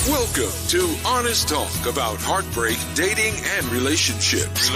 Welcome to Honest Talk about heartbreak, dating, and relationships.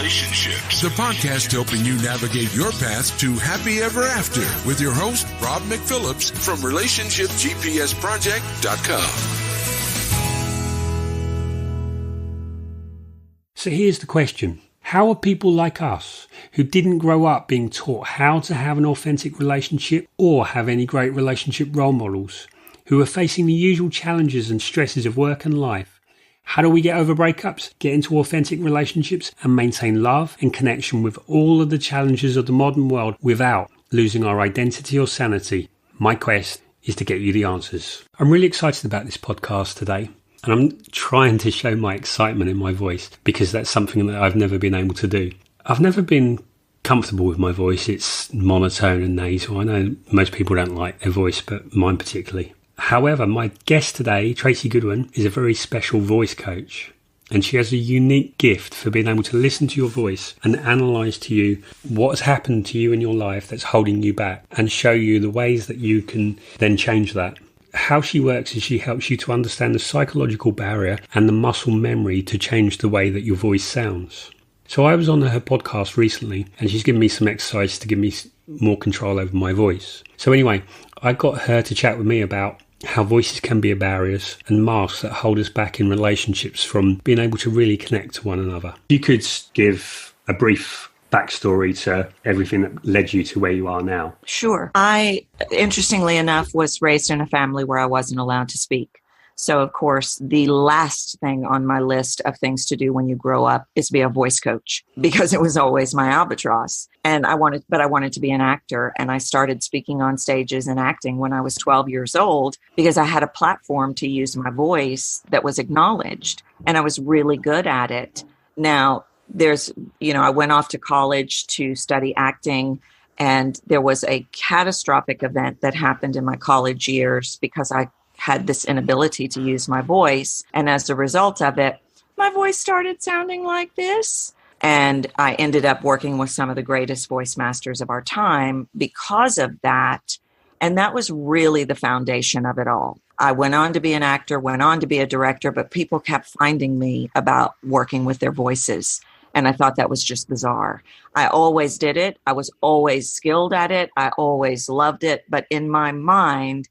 The podcast helping you navigate your path to happy ever after with your host, Rob McPhillips from RelationshipGPSProject.com. So here's the question. How are people like us, who didn't grow up being taught how to have an authentic relationship or have any great relationship role models, who are facing the usual challenges and stresses of work and life, how do we get over breakups, get into authentic relationships and maintain love and connection with all of the challenges of the modern world without losing our identity or sanity? My quest is to get you the answers. I'm really excited about this podcast today. And I'm trying to show my excitement in my voice because that's something that I've never been able to do. I've never been comfortable with my voice. It's monotone and nasal. I know most people don't like their voice, but mine particularly. However, my guest today, Tracy Goodwin, is a very special voice coach. And she has a unique gift for being able to listen to your voice and analyse to you what has happened to you in your life that's holding you back and show you the ways that you can then change that. How she works is she helps you to understand the psychological barrier and the muscle memory to change the way that your voice sounds. So I was on her podcast recently and she's given me some exercises to give me more control over my voice. So anyway, I got her to chat with me about how voices can be barriers and masks that hold us back in relationships from being able to really connect to one another. You could give a brief backstory to everything that led you to where you are now. Sure. I, interestingly enough, was raised in a family where I wasn't allowed to speak. So, of course, the last thing on my list of things to do when you grow up is be a voice coach, because it was always my albatross. And I wanted to be an actor. And I started speaking on stages and acting when I was 12 years old because I had a platform to use my voice that was acknowledged. And I was really good at it. Now, I went off to college to study acting, and there was a catastrophic event that happened in my college years because I had this inability to use my voice. And as a result of it, my voice started sounding like this. And I ended up working with some of the greatest voice masters of our time because of that. And that was really the foundation of it all. I went on to be an actor, went on to be a director, but people kept finding me about working with their voices. And I thought that was just bizarre. I always did it. I was always skilled at it. I always loved it. But in my mind,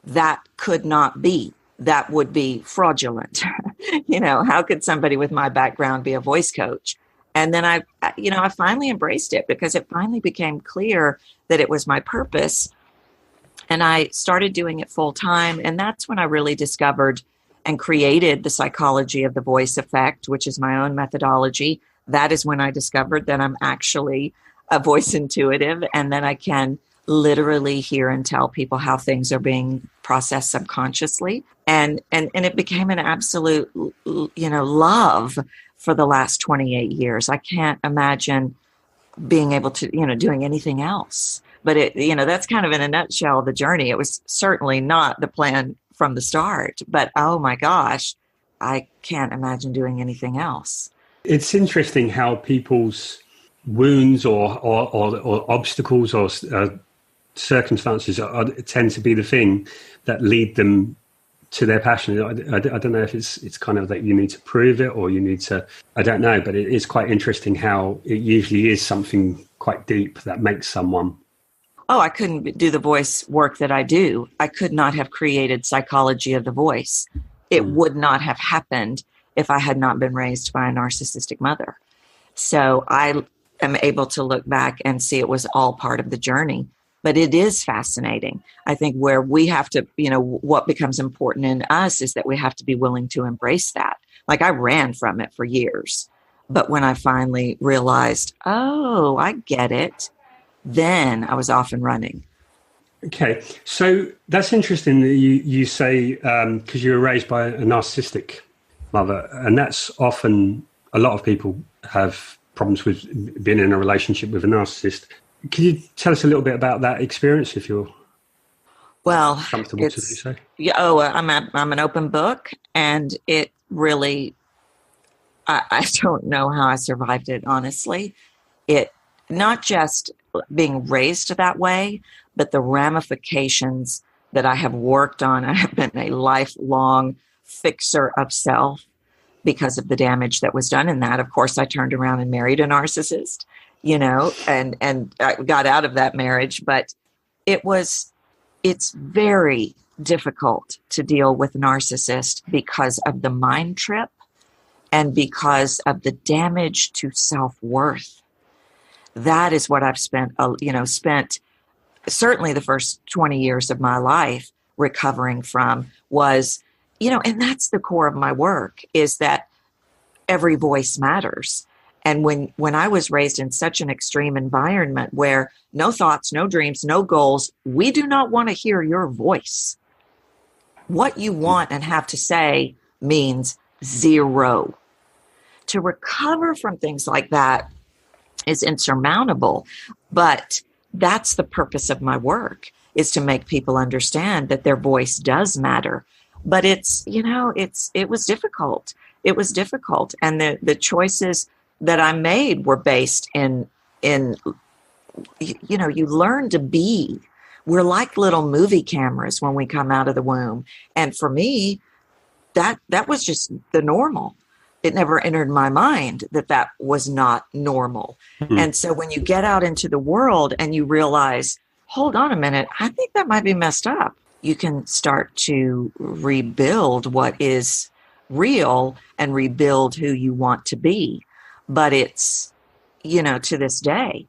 that could not be. That would be fraudulent. How could somebody with my background be a voice coach? And then I finally embraced it because it finally became clear that it was my purpose. And I started doing it full time. And that's when I really discovered and created the psychology of the voice effect, which is my own methodology. That is when I discovered that I'm actually a voice intuitive and that I can literally hear and tell people how things are being processed subconsciously. And it became an absolute, love for the last 28 years. I can't imagine being able to, doing anything else. But that's kind of in a nutshell the journey. It was certainly not the plan from the start, but oh my gosh, I can't imagine doing anything else. It's interesting how people's wounds or obstacles or circumstances tend to be the thing that lead them to their passion. I don't know if it's kind of that you need to prove it or you need to, I don't know, but it is quite interesting how it usually is something quite deep that makes someone. Oh, I couldn't do the voice work that I do. I could not have created psychology of the voice. It would not have happened if I had not been raised by a narcissistic mother. So I am able to look back and see it was all part of the journey. But it is fascinating. I think where we have to, what becomes important in us is that we have to be willing to embrace that. Like I ran from it for years. But when I finally realized, oh, I get it, then I was off and running. Okay. So that's interesting that you say, because you were raised by a narcissistic mother, and that's often a lot of people have problems with being in a relationship with a narcissist. Can you tell us a little bit about that experience, if you're comfortable to do so? Yeah. I'm an open book, and it really, I don't know how I survived it. Honestly, it not just being raised that way, but the ramifications that I have worked on. I have been a lifelong fixer of self because of the damage that was done in that. Of course, I turned around and married a narcissist, and I got out of that marriage. But it's very difficult to deal with narcissists because of the mind trip and because of the damage to self-worth. That is what I've spent certainly the first 20 years of my life recovering from was, and that's the core of my work, is that every voice matters. And when I was raised in such an extreme environment where no thoughts, no dreams, no goals, we do not want to hear your voice. What you want and have to say means zero. To recover from things like that is insurmountable, but that's the purpose of my work, is to make people understand that their voice does matter. But it was difficult. It was difficult. And the choices that I made were based in you learn to be. We're like little movie cameras when we come out of the womb. And for me, that was just the normal. It never entered my mind that was not normal. Mm-hmm. And so when you get out into the world and you realize, hold on a minute, I think that might be messed up, you can start to rebuild what is real and rebuild who you want to be. But it's, to this day,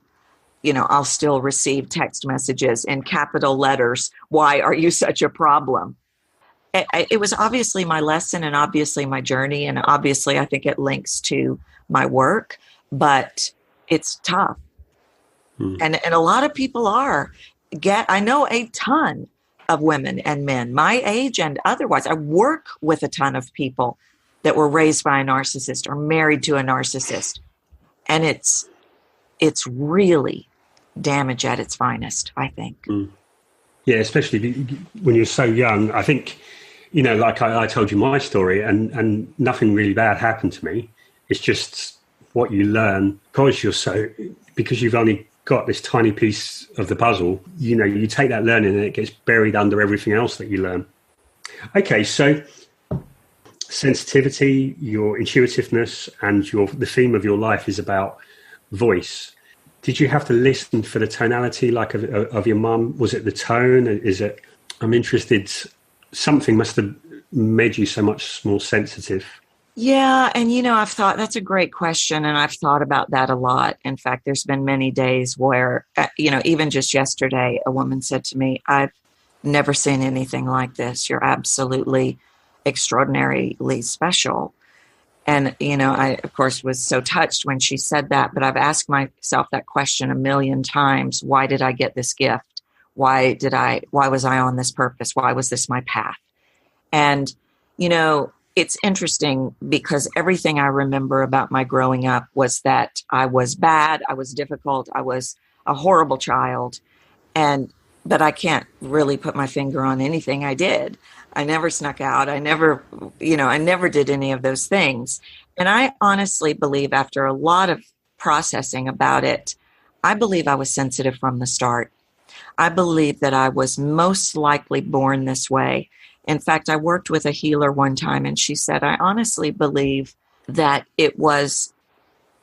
I'll still receive text messages in capital letters. Why are you such a problem? It was obviously my lesson and obviously my journey. And obviously I think it links to my work, but it's tough. And a lot of people I know a ton of women and men my age and otherwise. I work with a ton of people that were raised by a narcissist or married to a narcissist. And it's really damage at its finest, I think. Yeah, especially when you're so young. I think, like I told you my story and nothing really bad happened to me. It's just what you learn because you've only got this tiny piece of the puzzle, you take that learning and it gets buried under everything else that you learn. Okay, so sensitivity, your intuitiveness, and the theme of your life is about voice. Did you have to listen for the tonality of your mum? Was it the tone? I'm interested, something must have made you so much more sensitive. Yeah. And, I've thought that's a great question. And I've thought about that a lot. In fact, there's been many days where, even just yesterday, a woman said to me, I've never seen anything like this. You're absolutely extraordinarily special. And, I, of course, was so touched when she said that. But I've asked myself that question a million times. Why did I get this gift? Why was I on this purpose? Why was this my path? And, it's interesting because everything I remember about my growing up was that I was bad, I was difficult, I was a horrible child, but I can't really put my finger on anything I did. I never snuck out. I never did any of those things. And I honestly believe, after a lot of processing about it, I believe I was sensitive from the start. I believe that I was most likely born this way. In fact, I worked with a healer one time, and she said, I honestly believe that it was,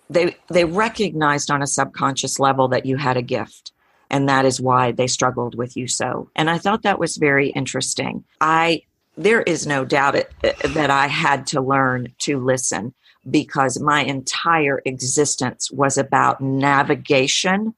they recognized on a subconscious level that you had a gift, and that is why they struggled with you so. And I thought that was very interesting. There is no doubt that I had to learn to listen, because my entire existence was about navigation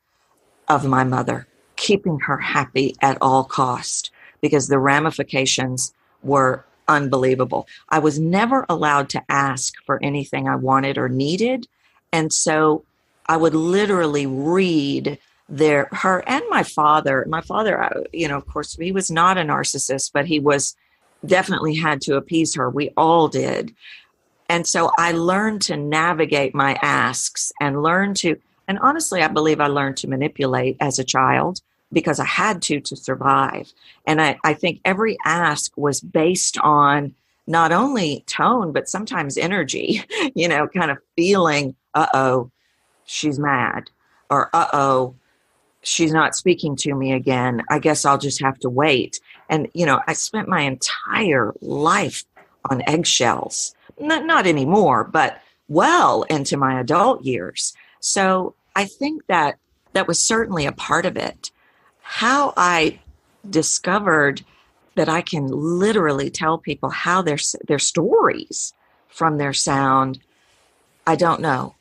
of my mother, keeping her happy at all cost, because the ramifications were unbelievable. I was never allowed to ask for anything I wanted or needed. And so I would literally read her and my father. My father, of course, he was not a narcissist, but he was definitely had to appease her. We all did. And so I learned to navigate my asks and and honestly, I believe I learned to manipulate as a child, because I had to survive. And I think every ask was based on not only tone, but sometimes energy, kind of feeling, uh-oh, she's mad, or uh-oh, she's not speaking to me again. I guess I'll just have to wait. And, I spent my entire life on eggshells. Not anymore, but well into my adult years. So I think that was certainly a part of it. How I discovered that I can literally tell people how their stories from their sound, I don't know.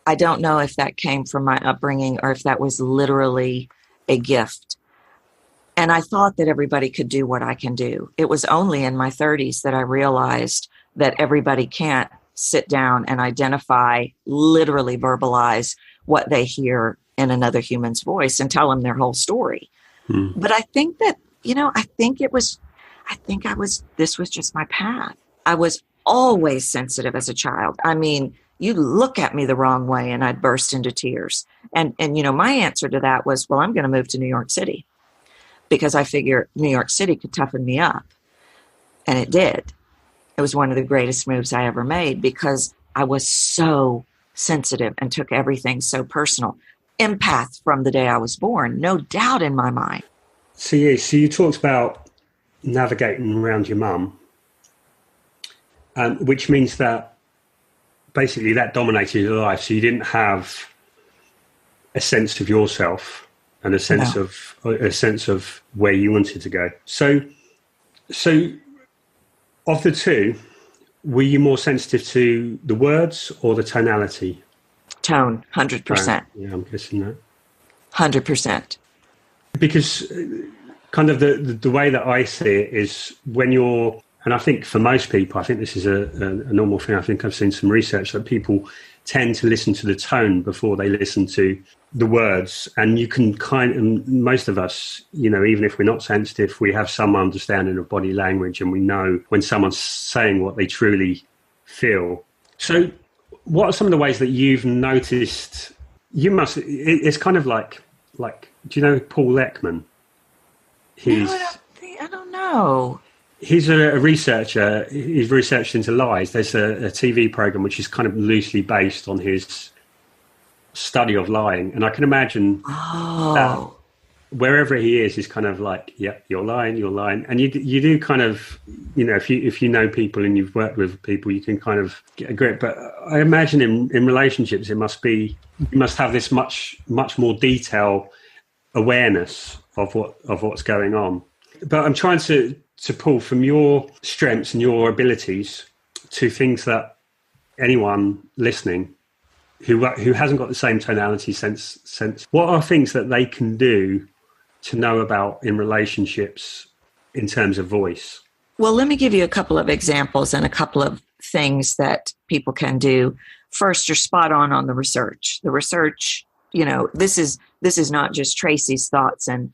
I don't know if that came from my upbringing or if that was literally a gift. And I thought that everybody could do what I can do. It was only in my 30s that I realized that everybody can't sit down and identify, literally verbalize what they hear in another human's voice and tell them their whole story. But I think that, this was just my path. I was always sensitive as a child. I mean, you look at me the wrong way and I'd burst into tears. And my answer to that was, well, I'm going to move to New York City because I figure New York City could toughen me up. And it did. It was one of the greatest moves I ever made because I was so sensitive and took everything so personal. Empath from the day I was born, no doubt in my mind. So you talked about navigating around your mum, which means that basically that dominated your life. So you didn't have a sense of yourself and a sense of where you wanted to go. So of the two, were you more sensitive to the words or the tonality? Tone, 100%. Yeah, I'm guessing that. 100%. Because kind of the way that I see it is when you're, and I think for most people, I think this is a normal thing. I think I've seen some research that people tend to listen to the tone before they listen to the words. And you can most of us, even if we're not sensitive, we have some understanding of body language and we know when someone's saying what they truly feel. So what are some of the ways that you've noticed? It's kind of like, do you know Paul Ekman? I don't know. He's a researcher. He's researched into lies. There's a TV program which is kind of loosely based on his study of lying. And I can imagine that wherever he is, he's kind of like, yeah, you're lying. And you do kind of, if you know people and you've worked with people, you can kind of get a grip. But I imagine in relationships, you must have this much more detail awareness of what's going on. But I'm trying to pull from your strengths and your abilities to things that anyone listening who hasn't got the same tonality sense, what are things that they can do to know about in relationships in terms of voice? Well, let me give you a couple of examples and a couple of things that people can do. First, you're spot on the research. The research, this is not just Tracy's thoughts and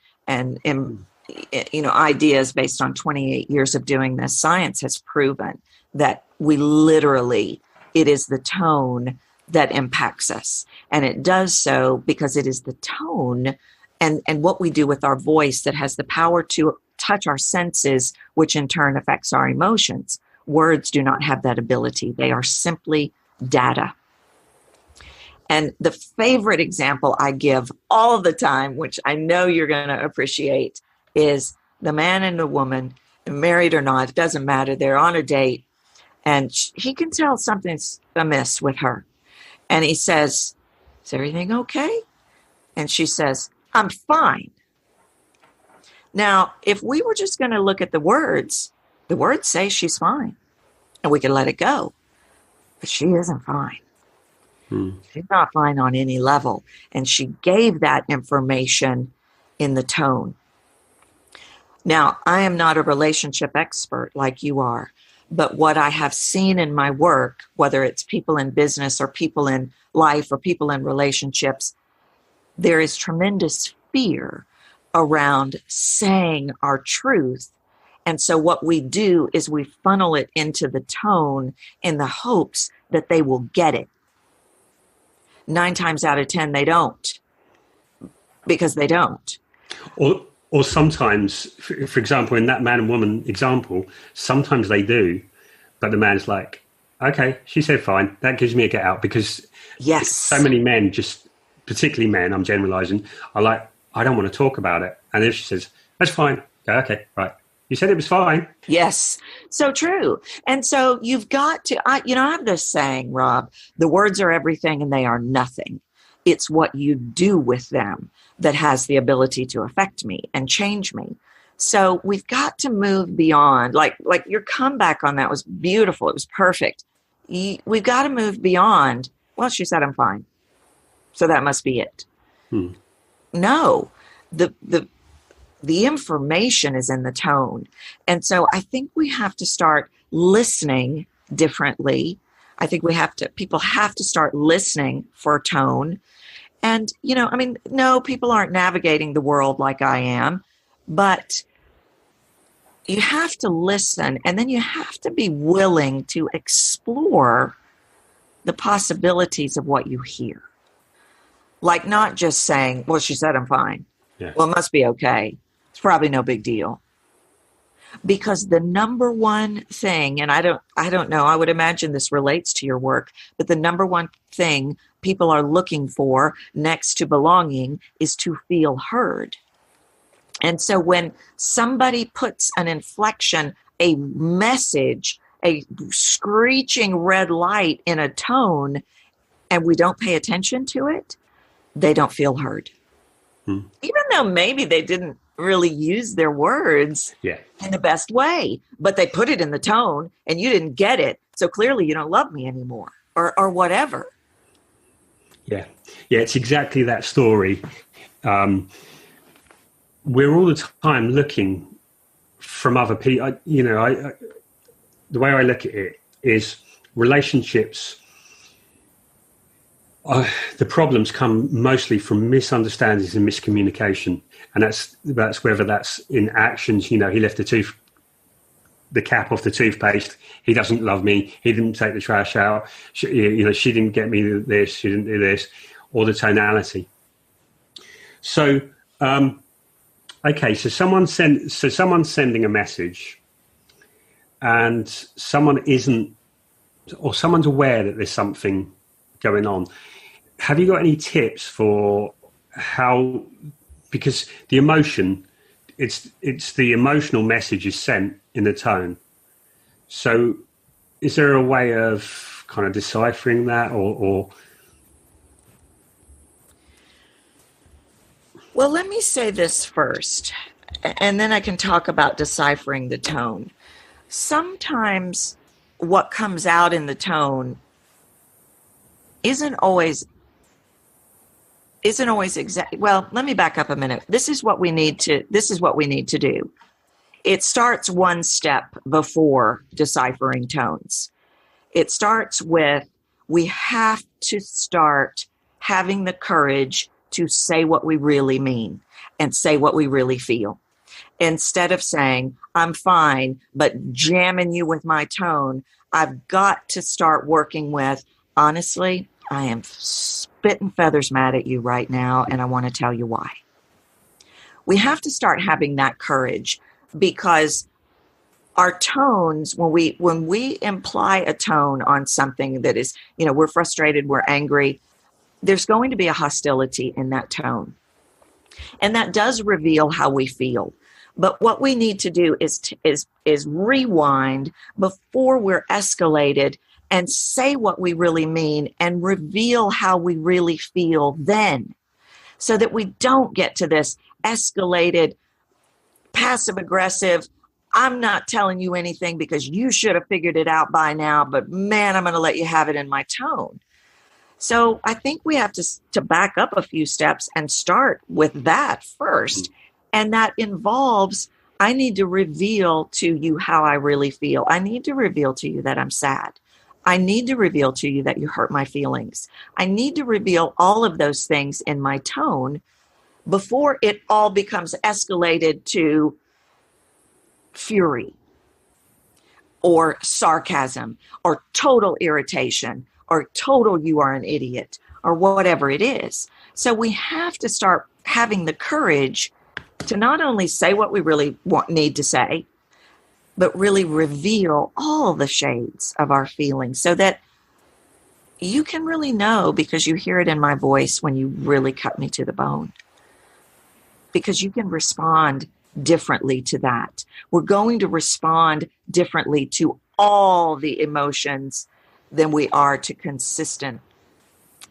ideas based on 28 years of doing this. Science has proven that it is the tone that impacts us. And it does so because it is the tone and what we do with our voice that has the power to touch our senses, which in turn affects our emotions. Words do not have that ability. They are simply data. And the favorite example I give all the time, which I know you're going to appreciate, is the man and the woman, married or not, it doesn't matter. They're on a date and he can tell something's amiss with her. And he says, is everything okay? And she says, I'm fine. Now, if we were just going to look at the words say she's fine and we can let it go. But she isn't fine. She's not fine on any level. And she gave that information in the tone. Now, I am not a relationship expert like you are, but what I have seen in my work, whether it's people in business or people in life or people in relationships, there is tremendous fear around saying our truth. And so what we do is we funnel it into the tone in the hopes that they will get it. 9 times out of 10, they don't, because they don't. Or sometimes, for example, in that man and woman example, sometimes they do, but the man's like, okay, she said fine. That gives me a get out, because yes, so many men, just particularly men, I'm generalizing, are like, I don't want to talk about it. And if she says, that's fine, go, okay, right. You said it was fine. Yes, so true. And so you've got to, I have this saying, Rob, the words are everything and they are nothing. It's what you do with them that has the ability to affect me and change me. So we've got to move beyond, like your comeback on that was beautiful. It was perfect. We've got to move beyond, well, she said I'm fine, so that must be it. No, the information is in the tone. And so I think we have to start listening differently. I think people have to start listening for tone. And, no, people aren't navigating the world like I am, but you have to listen, and then you have to be willing to explore the possibilities of what you hear. Like not just saying, well, she said I'm fine. Yeah. Well, it must be okay. It's probably no big deal. Because the number one thing, and I don't know, I would imagine this relates to your work, but the number one thing people are looking for next to belonging is to feel heard. And so when somebody puts an inflection, a message, a screeching red light in a tone, and we don't pay attention to it, they don't feel heard. Even though maybe they didn't really use their words in the best way, but they put it in the tone and you didn't get it. So clearly you don't love me anymore or whatever. Yeah, it's exactly that story. We're all the time looking from other people. The way I look at it is relationships. The problems come mostly from misunderstandings and miscommunication, and that's whether that's in actions. He left the cap off the toothpaste. He doesn't love me. He didn't take the trash out. She didn't get me this. She didn't do this, or the tonality. So, okay. So someone's sending a message, and someone's aware that there's something going on. Have you got any tips for how? Because the emotion, it's the emotional message is sent in the tone. So, is there a way of kind of deciphering that, or? Well, let me say this first, and then I can talk about deciphering the tone. Sometimes what comes out in the tone isn't always exact. Well, let me back up a minute. This is what we need to do. It starts one step before deciphering tones. It starts with, we have to start having the courage to say what we really mean and say what we really feel. Instead of saying, I'm fine, but jamming you with my tone, I've got to start working with, honestly, I am spitting feathers mad at you right now, and I want to tell you why. We have to start having that courage, because our tones, when we imply a tone on something that is, we're frustrated, we're angry, there's going to be a hostility in that tone. And that does reveal how we feel. But what we need to do is rewind before we're escalated and say what we really mean and reveal how we really feel then, so that we don't get to this escalated, passive aggressive, I'm not telling you anything because you should have figured it out by now, but man, I'm going to let you have it in my tone. So I think we have to back up a few steps and start with that first. And that involves, I need to reveal to you how I really feel. I need to reveal to you that I'm sad. I need to reveal to you that you hurt my feelings. I need to reveal all of those things in my tone before it all becomes escalated to fury or sarcasm or total irritation or total you are an idiot or whatever it is. So we have to start having the courage to not only say what we really need to say, but really reveal all the shades of our feelings so that you can really know, because you hear it in my voice when you really cut me to the bone, because you can respond differently to that. We're going to respond differently to all the emotions than we are to consistent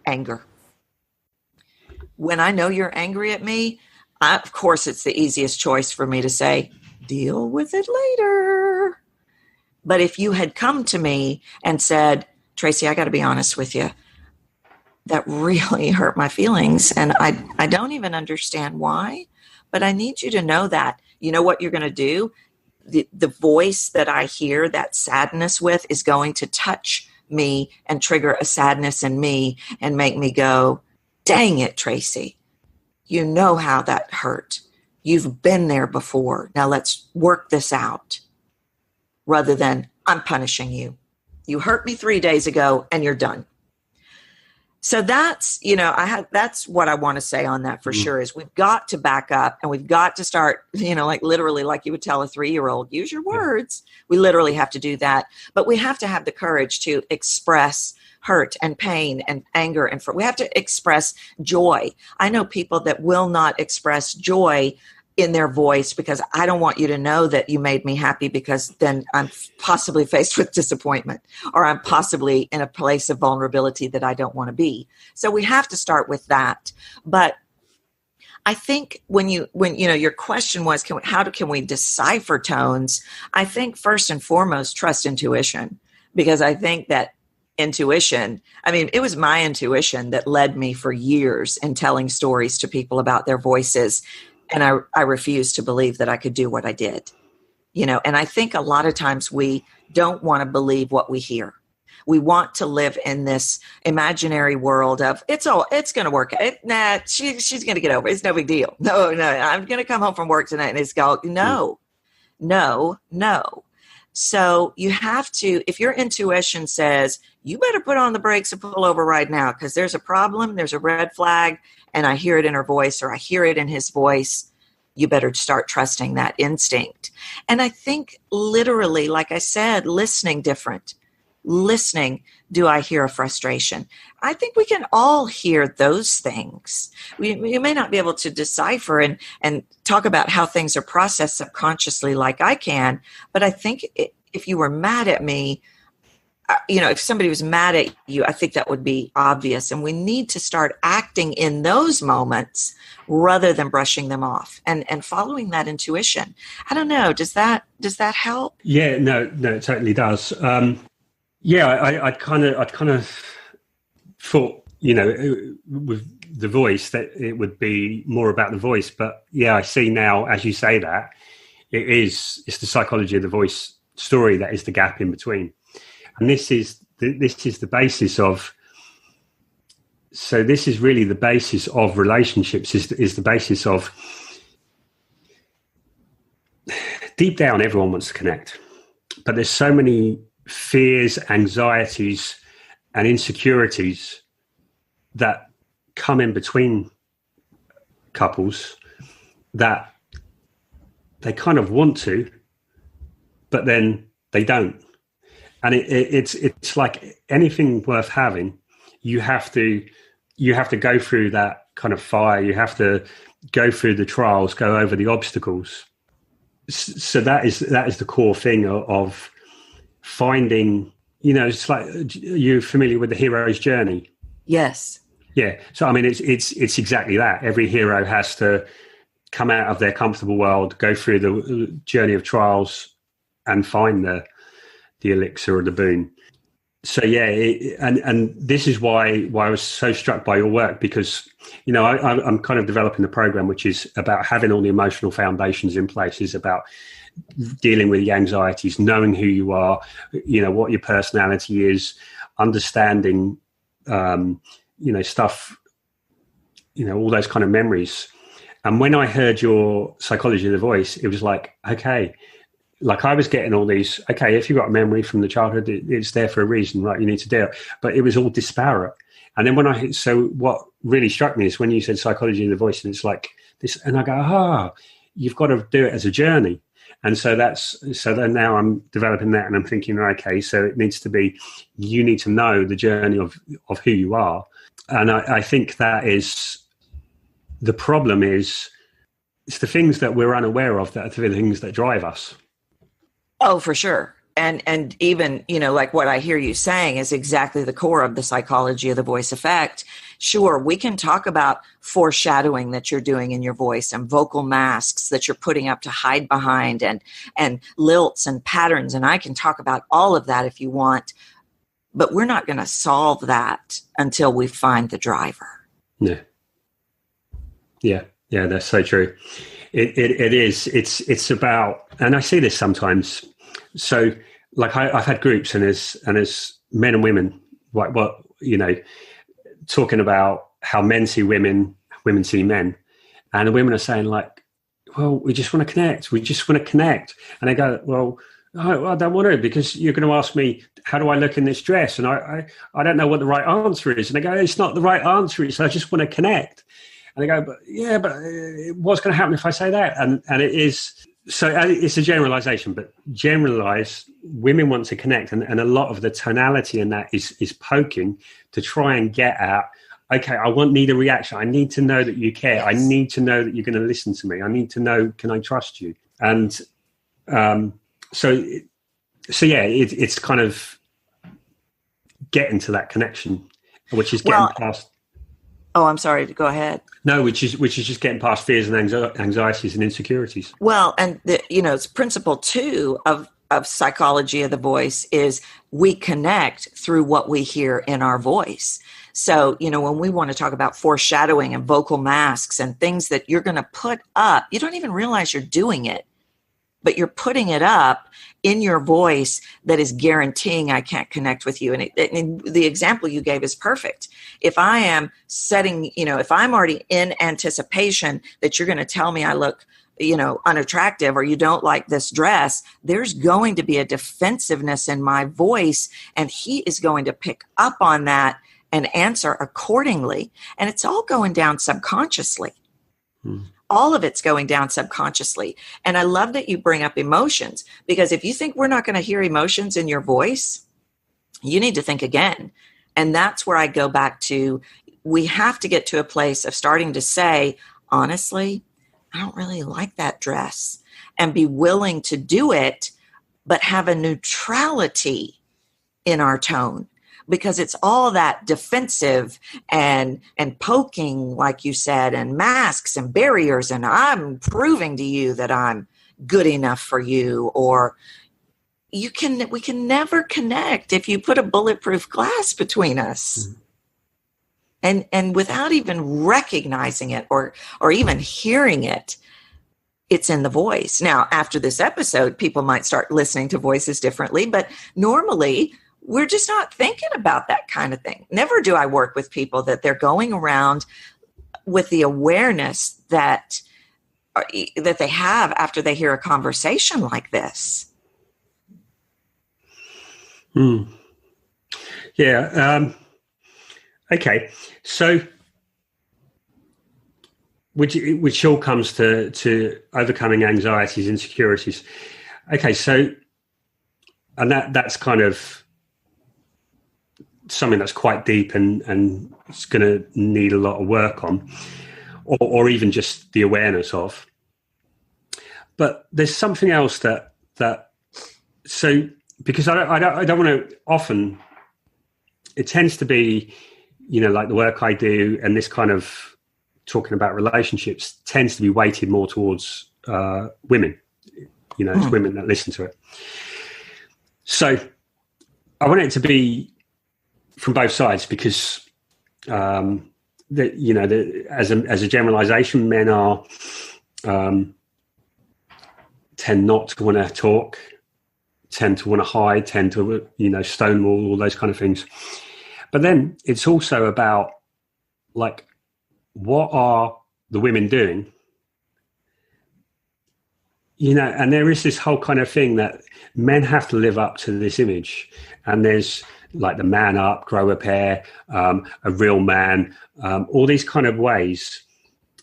anger. When I know you're angry at me, of course, it's the easiest choice for me to say, deal with it later. But if you had come to me and said, Tracy, I got to be honest with you, that really hurt my feelings. And I don't even understand why, but I need you to know that. You know what you're going to do? The voice that I hear that sadness with is going to touch me and trigger a sadness in me and make me go, dang it, Tracy. You know how that hurt. You've been there before. Now let's work this out. Rather than, I'm punishing you. You hurt me 3 days ago and you're done. So that's, that's what I want to say on that for sure is we've got to back up and we've got to start, like literally like you would tell a 3-year-old, use your words. We literally have to do that. But we have to have the courage to express hurt and pain and anger. And we have to express joy. I know people that will not express joy in their voice because I don't want you to know that you made me happy because then I'm possibly faced with disappointment or I'm possibly in a place of vulnerability that I don't want to be. So we have to start with that. But I think when your question was, how can we decipher tones? I think first and foremost, trust intuition, because I think that intuition, it was my intuition that led me for years in telling stories to people about their voices. And I refused to believe that I could do what I did, and I think a lot of times we don't want to believe what we hear. We want to live in this imaginary world of it's going to work. She's going to get over it. It's no big deal. No, I'm going to come home from work tonight and it's go, no. So you have to, if your intuition says, you better put on the brakes and pull over right now because there's a problem, there's a red flag, and I hear it in her voice or I hear it in his voice, you better start trusting that instinct. And I think literally, like I said, listening different. Listening, do I hear a frustration? I think we can all hear those things. We may not be able to decipher and talk about how things are processed subconsciously like I can, but I think if you were mad at me, if somebody was mad at you, I think that would be obvious. And we need to start acting in those moments rather than brushing them off and following that intuition. I don't know. Does that help? Yeah, no, it totally does. I kind of thought, with the voice that it would be more about the voice. But yeah, I see now, as you say that, it's the psychology of the voice story that is the gap in between. And this is the basis of. So this is really the basis of relationships. Is the basis of. Deep down, everyone wants to connect, but there's so many fears, anxieties, and insecurities that come in between couples that they kind of want to, but then they don't. And it's like anything worth having, you have to go through that kind of fire. You have to go through the trials, go over the obstacles. So that is the core thing of finding. It's like, you're familiar with the hero's journey. Yes. Yeah. So it's exactly that. Every hero has to come out of their comfortable world, go through the journey of trials, and find the elixir or the boon. So yeah, and this is why I was so struck by your work, because I'm kind of developing a program which is about having all the emotional foundations in place. Is about dealing with the anxieties, knowing who you are, what your personality is, understanding, stuff, all those kind of memories. And when I heard your psychology of the voice, it was like, okay. Like I was getting all these, okay, if you've got a memory from the childhood, it's there for a reason, right? You need to do it. But it was all disparate. And then so what really struck me is when you said psychology of the voice, and it's like this, and I go, you've got to do it as a journey. And so then now I'm developing that, and I'm thinking, okay, so it needs to be, you need to know the journey of who you are. And I think that is, the problem is it's the things that we're unaware of that are the things that drive us. Oh, for sure. And even, like what I hear you saying is exactly the core of the psychology of the voice effect. Sure, we can talk about foreshadowing that you're doing in your voice and vocal masks that you're putting up to hide behind and lilts and patterns. And I can talk about all of that if you want, but we're not going to solve that until we find the driver. No. Yeah, that's so true. It is. It's about, and I see this sometimes. So, like I've had groups, and there's men and women, like talking about how men see women, women see men, and the women are saying like, "Well, we just want to connect. We just want to connect." And I go, "Well, I don't want to, because you're going to ask me, how do I look in this dress? And I don't know what the right answer is." And I go, "It's not the right answer. It's I just want to connect." And they go, but what's going to happen if I say that? And it is, so it's a generalization, but generalized, women want to connect. And a lot of the tonality in that is poking to try and get at, okay, need a reaction. I need to know that you care. Yes. I need to know that you're going to listen to me. I need to know, can I trust you? And it's kind of getting to that connection, which is getting past. Oh, I'm sorry. Go ahead. No, which is just getting past fears and anxieties and insecurities. Well, and it's principle 2 of psychology of the voice is we connect through what we hear in our voice. So, when we want to talk about foreshadowing and vocal masks and things that you're going to put up, you don't even realize you're doing it, but you're putting it up in your voice that is guaranteeing I can't connect with you. And the example you gave is perfect. If I am setting, if I'm already in anticipation that you're going to tell me I look, unattractive, or you don't like this dress, there's going to be a defensiveness in my voice, and he is going to pick up on that and answer accordingly. And it's all going down subconsciously. All of it's going down subconsciously. And I love that you bring up emotions, because if you think we're not going to hear emotions in your voice, you need to think again. And that's where I go back to, we have to get to a place of starting to say, honestly, I don't really like that dress, and be willing to do it, but have a neutrality in our tone. Because it's all that defensive and poking, like you said, and masks and barriers, and I'm proving to you that I'm good enough for you, or we can never connect if you put a bulletproof glass between us. And without even recognizing it or even hearing it, it's in the voice. Now, after this episode, people might start listening to voices differently, but normally we're just not thinking about that kind of thing. Never do I work with people that they're going around with the awareness that they have after they hear a conversation like this. Yeah. Okay. So, which all comes to overcoming anxieties, insecurities. Okay. So, and that's kind of something that's quite deep and it's going to need a lot of work on, or even just the awareness of. But there's something else that so, because I don't want to, often it tends to be, like the work I do and this kind of talking about relationships tends to be weighted more towards women. It's women that listen to it. So I want it to be from both sides, because as a generalization, men are tend not to want to talk, tend to want to hide, tend to stonewall, all those kind of things. But then it's also about, like, what are the women doing? And there is this whole kind of thing that men have to live up to this image, and there's like the man up, grow a pair, a real man, all these kind of ways.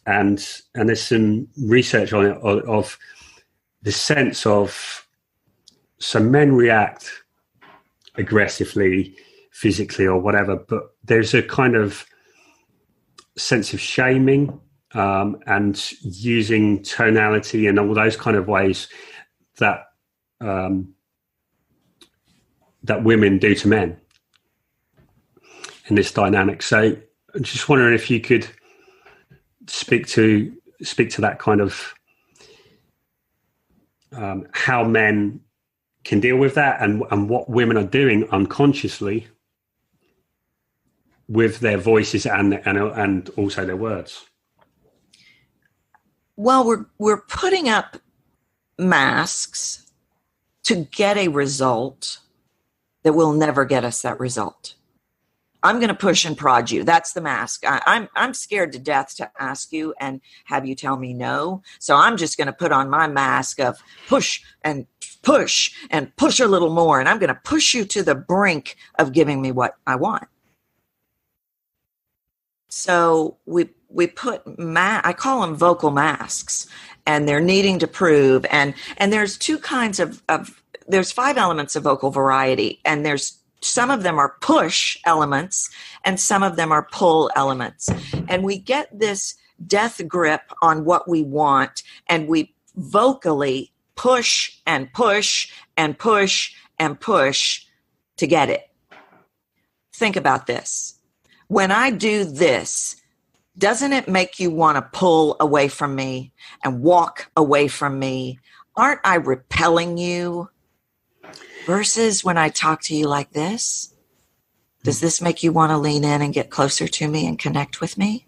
And there's some research on it of the sense of, so men react aggressively, physically or whatever, but there's a kind of sense of shaming and using tonality and all those kind of ways that that women do to men in this dynamic. So I'm just wondering if you could speak to that kind of how men can deal with that, and what women are doing unconsciously with their voices and also their words. Well, we're putting up masks to get a result that will never get us that result. I'm going to push and prod you. That's the mask. I'm scared to death to ask you and have you tell me no. So I'm just going to put on my mask of push and push and push a little more. And I'm going to push you to the brink of giving me what I want. So we put I call them vocal masks, and they're needing to prove. And there's two kinds of there's 5 elements of vocal variety, and there's some of them are push elements and some of them are pull elements. And we get this death grip on what we want, and we vocally push and push and push and push to get it. Think about this. When I do this, doesn't it make you want to pull away from me and walk away from me? Aren't I repelling you? Versus when I talk to you like this, does this make you want to lean in and get closer to me and connect with me?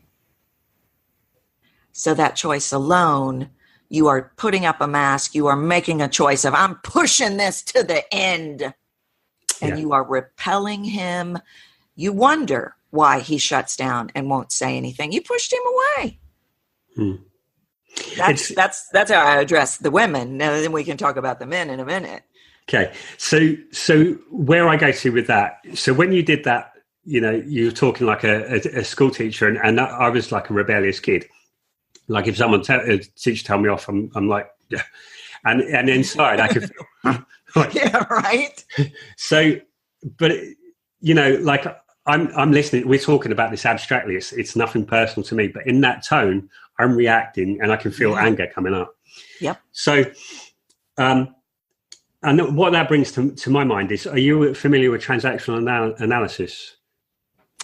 So that choice alone, you are putting up a mask. You are making a choice of, I'm pushing this to the end. And you are repelling him. You wonder why he shuts down and won't say anything. You pushed him away. That's how I address the women. Now, then we can talk about the men in a minute. Okay. So where I go to with that, so when you did that, you were talking like a school teacher, and I was like a rebellious kid. Like if someone a teacher tell me off, I'm like, yeah. And inside I could feel like, yeah, right. So, but like I'm listening. We're talking about this abstractly. It's nothing personal to me, but in that tone, I'm reacting, and I can feel anger coming up. Yep. So, and what that brings to my mind is, are you familiar with transactional analysis?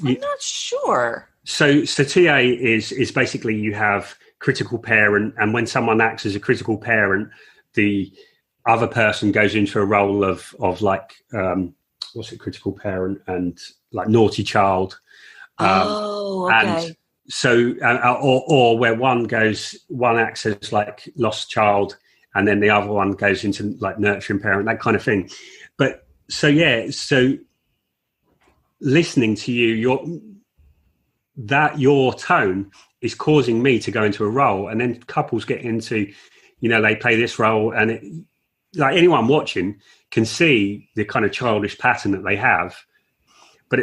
I'm not sure. So TA is basically you have critical parent, and when someone acts as a critical parent, the other person goes into a role of like critical parent and like naughty child. Okay. And so, or where one acts as like lost child, and then the other one goes into like nurturing parent, that kind of thing. But so listening to you, your tone is causing me to go into a role, and then couples get into, they play this role, and like anyone watching can see the kind of childish pattern that they have. But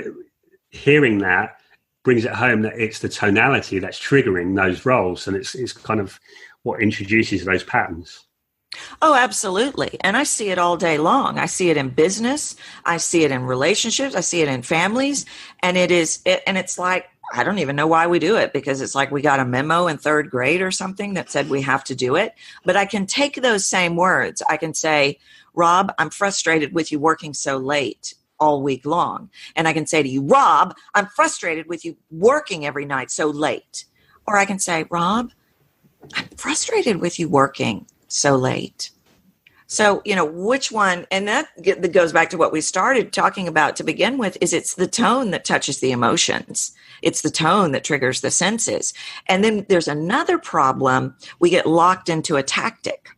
hearing that brings it home that it's the tonality that's triggering those roles, and it's kind of what introduces those patterns. Oh, absolutely. And I see it all day long. I see it in business. I see it in relationships. I see it in families. And it's like, I don't even know why we do it, because it's like we got a memo in 3rd grade or something that said we have to do it. But I can take those same words. I can say, Rob, I'm frustrated with you working so late all week long. And I can say to you, Rob, I'm frustrated with you working every night so late. Or I can say, Rob, I'm frustrated with you working so late. So, which one, and that goes back to what we started talking about to begin with, is it's the tone that touches the emotions. It's the tone that triggers the senses. And then there's another problem. We get locked into a tactic.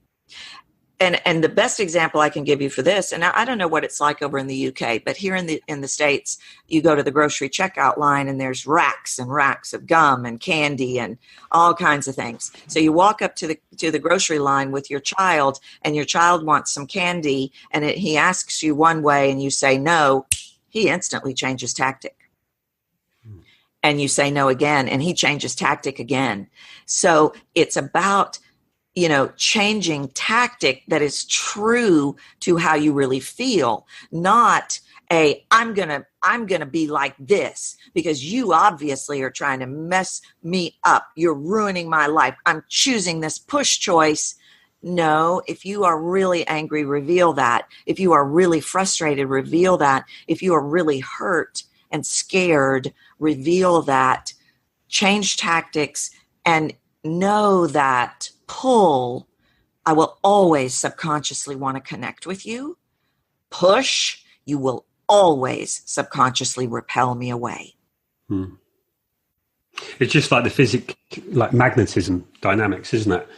And the best example I can give you for this, and I don't know what it's like over in the UK, but here in the States, you go to the grocery checkout line and there's racks and racks of gum and candy and all kinds of things. So you walk up to the grocery line with your child, and your child wants some candy, and he asks you one way and you say no, he instantly changes tactic. And you say no again, and he changes tactic again. So it's about changing tactic that is true to how you really feel, not I'm gonna be like this because you obviously are trying to mess me up. You're ruining my life. I'm choosing this push choice. No, if you are really angry, reveal that. If you are really frustrated, reveal that. If you are really hurt and scared, reveal that. Change tactics and know that pull, I will always subconsciously want to connect with you. Push, you will always subconsciously repel me away. It's just like like magnetism dynamics, isn't it?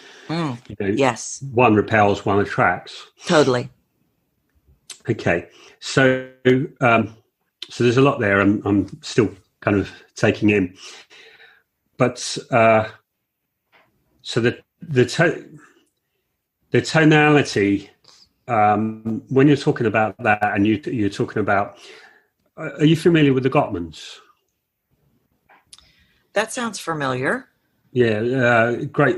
Yes. One repels, one attracts. Totally. Okay. So there's a lot there I'm still kind of taking in. But so the tonality, when you're talking about that and you're talking about, are you familiar with the Gottmans? That sounds familiar. Yeah, great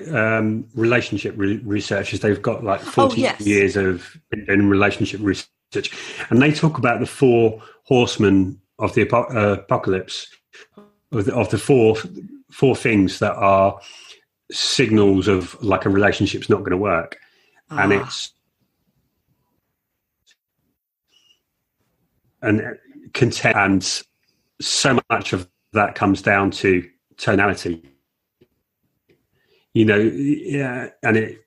relationship researchers. They've got like 40 years of in relationship research, and they talk about the four horsemen of the apocalypse, of the four things that are signals of like a relationship's not going to work, and it's content, and so much of that comes down to tonality. And it,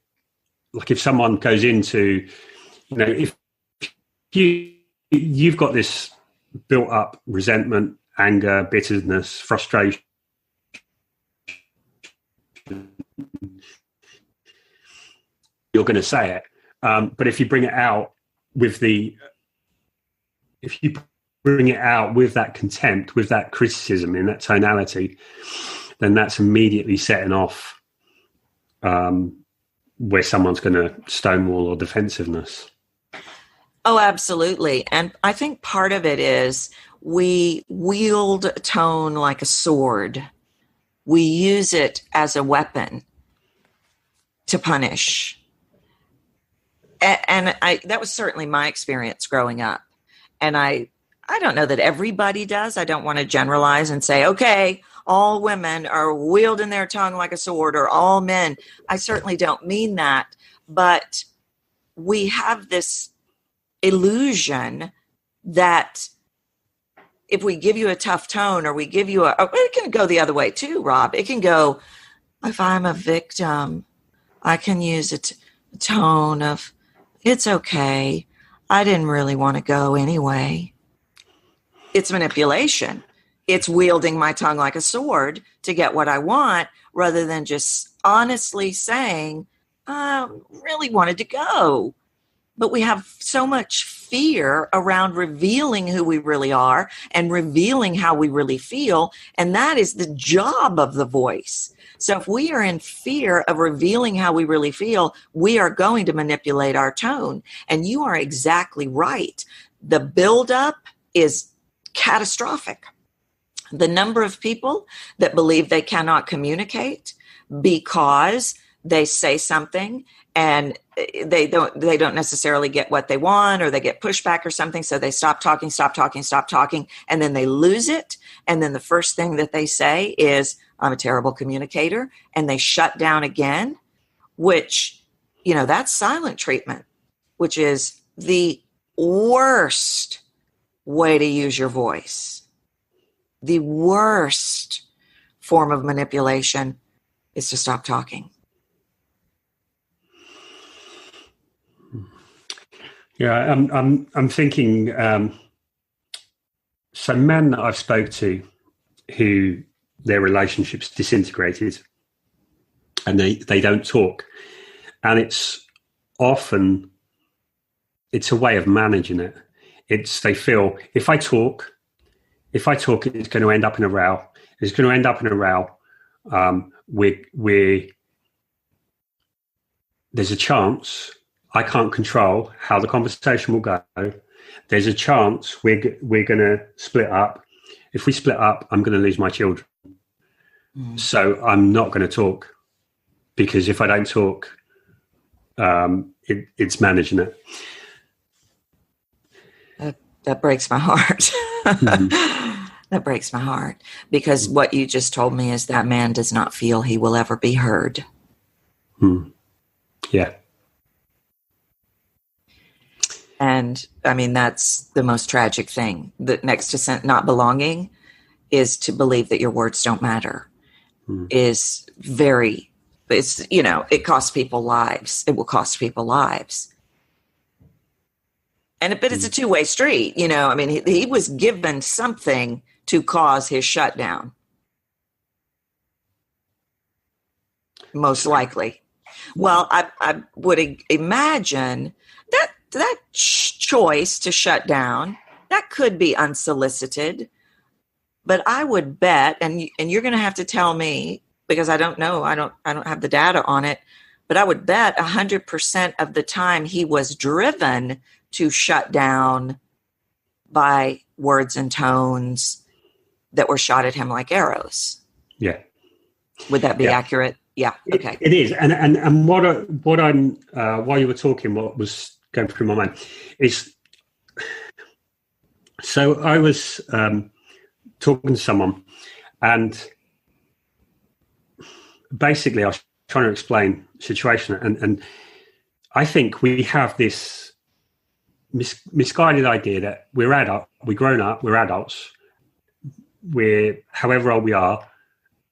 like if someone goes into, if you've got this built up resentment, anger, bitterness, frustration, you're going to say it. But if you bring it out with that contempt, with that criticism in that tonality, then that's immediately setting off where someone's going to stonewall or defensiveness. Oh, absolutely. And I think part of it is we wield tone like a sword. We use it as a weapon to punish. And that was certainly my experience growing up. And I don't know that everybody does. I don't want to generalize and say, okay, all women are wielding their tongue like a sword, or all men. I certainly don't mean that. But we have this illusion that if we give you a tough tone, or we give you it can go the other way too, Rob. It can go, if I'm a victim, I can use a tone of, it's okay, I didn't really want to go anyway. It's manipulation. It's wielding my tongue like a sword to get what I want, rather than just honestly saying, I really wanted to go. But we have so much fear around revealing who we really are and revealing how we really feel. And that is the job of the voice. So if we are in fear of revealing how we really feel, we are going to manipulate our tone. And you are exactly right. The buildup is catastrophic. The number of people that believe they cannot communicate because they say something and they don't necessarily get what they want, or they get pushback or something, so they stop talking, and then they lose it. And then the first thing that they say is, I'm a terrible communicator, and they shut down again, which, that's silent treatment, which is the worst way to use your voice. The worst form of manipulation is to stop talking. Yeah, I'm thinking. So men that I've spoke to, who their relationships disintegrated, and they don't talk, and it's often a way of managing it. They feel if I talk, it's going to end up in a row. It's going to end up in a row. There's a chance I can't control how the conversation will go. There's a chance we're going to split up. If we split up, I'm going to lose my children. So I'm not going to talk, because if I don't talk, it's managing it. That breaks my heart. Mm. That breaks my heart, because what you just told me is that man does not feel he will ever be heard. Yeah. And I mean, that's the most tragic thing. The next to not belonging is to believe that your words don't matter. It's, it costs people lives. It will cost people lives. But it's a two-way street. I mean, he was given something to cause his shutdown. Most likely. Well, I would imagine that choice to shut down, that could be unsolicited. But I would bet, and you're going to have to tell me, because I don't know, I don't have the data on it, but I would bet 100% of the time he was driven to shut down by words and tones that were shot at him like arrows. Yeah. Would that be accurate? Yeah. Okay. It is. And what I'm while you were talking, what was going through my mind is, so I was talking to someone, and basically I was trying to explain the situation, and I think we have this misguided idea that we're grown up, we're adults, we're however old we are,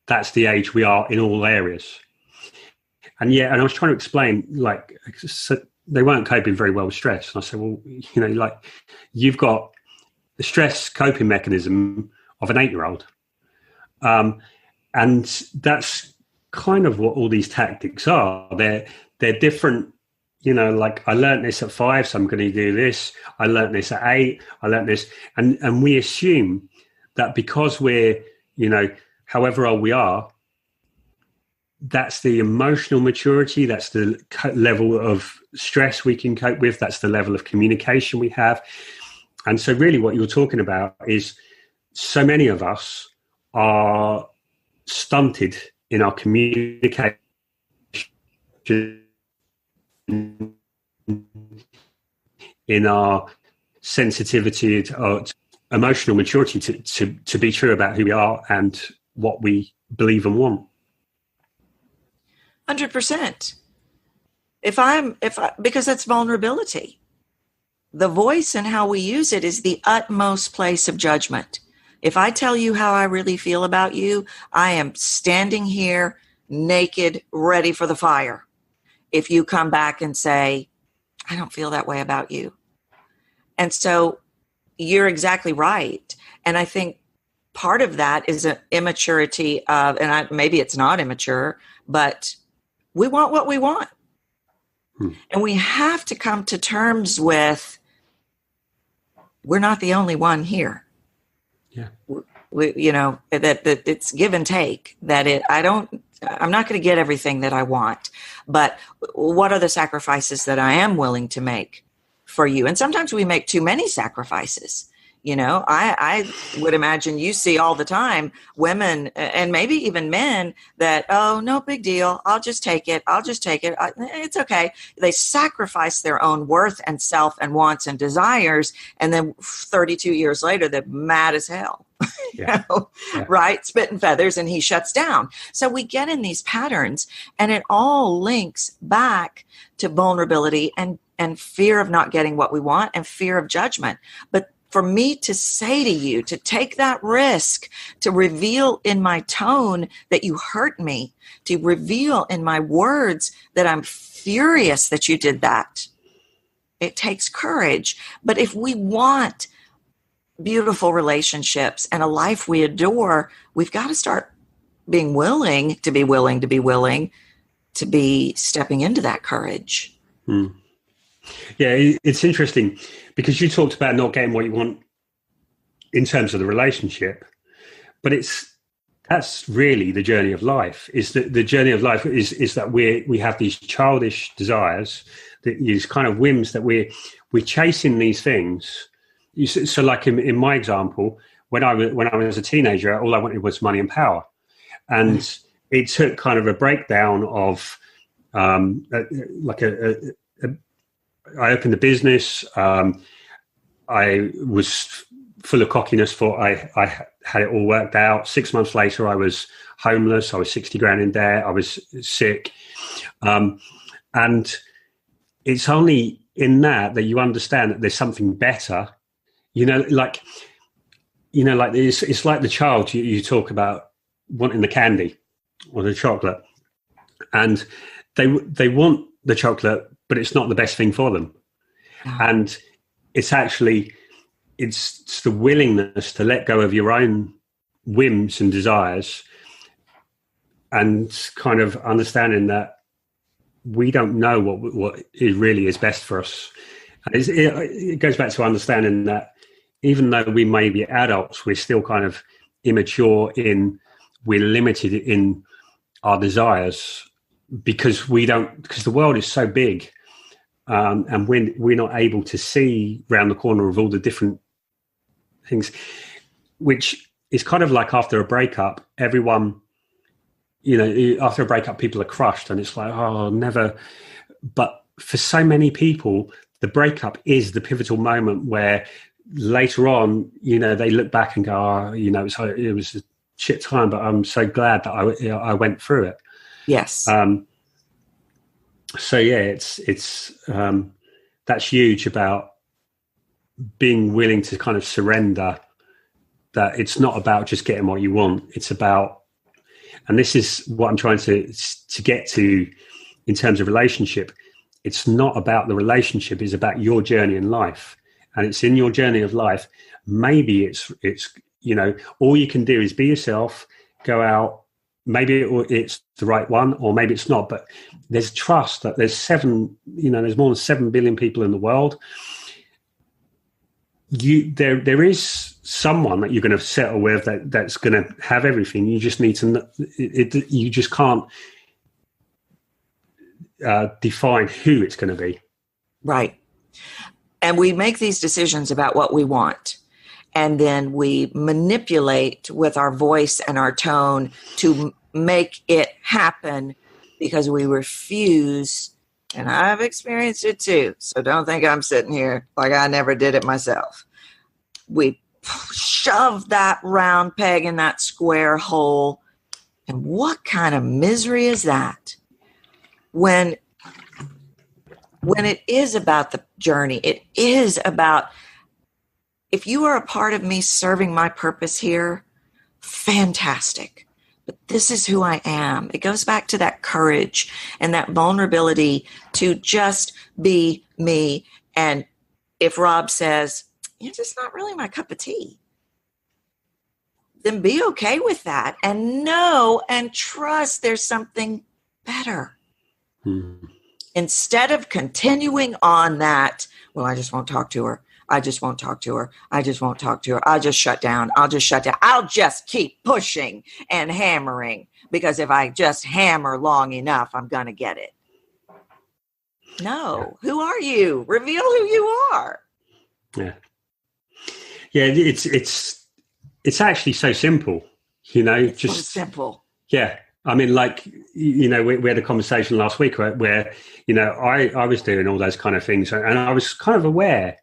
that's the age we are in all areas. And I was trying to explain, like, so they weren't coping very well with stress. And I said, well, you've got the stress coping mechanism of an 8-year-old. And that's kind of what all these tactics are. They're different. Like, I learned this at 5, so I'm going to do this. I learned this at 8. I learned this. And we assume that because we're, however old we are, that's the emotional maturity, that's the level of stress we can cope with, that's the level of communication we have. And so really what you're talking about is, so many of us are stunted in our communication, in our sensitivity, to emotional maturity to be true about who we are and what we believe and want. 100%. Because that's vulnerability. The voice and how we use it is the utmost place of judgment. If I tell you how I really feel about you, I am standing here naked, ready for the fire. If you come back and say, I don't feel that way about you. And so you're exactly right. And I think part of that is an immaturity of, maybe it's not immature, but we want what we want. And we have to come to terms with, we're not the only one here. Yeah. That it's give and take, I'm not going to get everything that I want, but what are the sacrifices that I am willing to make for you? And sometimes we make too many sacrifices. I would imagine you see all the time women and maybe even men that, oh, no big deal. I'll just take it. It's okay. They sacrifice their own worth and self and wants and desires. And then 32 years later, they're mad as hell, Yeah. Right? Spitting feathers, and he shuts down. So we get in these patterns, and it all links back to vulnerability and fear of not getting what we want and fear of judgment. But for me to say to you, to take that risk, to reveal in my tone that you hurt me, to reveal in my words that I'm furious that you did that, it takes courage. But if we want beautiful relationships and a life we adore, we've got to start being willing to be stepping into that courage. Yeah, it's interesting because you talked about not getting what you want in terms of the relationship, but that's really the journey of life. Is that the journey of life is that we have these childish desires, these kind of whims that we're chasing these things. So, like in my example, when I was a teenager, all I wanted was money and power, and it took kind of a breakdown of I opened a business. I was full of cockiness, thought I had it all worked out. 6 months later, I was homeless. I was 60 grand in debt. I was sick. And it's only in that you understand that there's something better, like it's like the child you talk about wanting the candy or the chocolate, and they want the chocolate, but it's not the best thing for them. And it's actually, it's the willingness to let go of your own whims and desires, and kind of understanding that we don't know what really is best for us. And it goes back to understanding that even though we may be adults, we're still kind of immature we're limited in our desires because the world is so big, and we're not able to see around the corner of all the different things, which is kind of like after a breakup, everyone, after a breakup, people are crushed, and it's like, oh, never. But for so many people, the breakup is the pivotal moment where later on, they look back and go, oh, it was a shit time, but I'm so glad that I went through it. Yes. So yeah, it's that's huge about being willing to kind of surrender, that it's not about just getting what you want. It's about, and this is what I'm trying to get to in terms of relationship. It's not about the relationship. It's about your journey in life. And it's in your journey of life. Maybe it's all you can do is be yourself, go out. Maybe it's the right one, or maybe it's not. But there's trust that there's there's more than 7 billion people in the world. There is someone that you're going to settle with that's going to have everything. You just need to. You just can't define who it's going to be. Right. And we make these decisions about what we want. And then we manipulate with our voice and our tone to make it happen because we refuse. And I've experienced it too. So don't think I'm sitting here like I never did it myself. We shove that round peg in that square hole. And what kind of misery is that? When it is about the journey, it is about, if you are a part of me serving my purpose here, fantastic. But this is who I am. It goes back to that courage and that vulnerability to just be me. And if Rob says, it's just not really my cup of tea, then be okay with that and know and trust there's something better. Instead of continuing on that, well, I just won't talk to her. I just won't talk to her. I just won't talk to her. I'll just shut down. I'll just keep pushing and hammering, because if I just hammer long enough, I'm going to get it. No. Who are you? Reveal who you are. Yeah. Yeah. It's actually so simple, It's just so simple. Yeah. I mean, like, we had a conversation last week where I was doing all those kind of things, and I was kind of aware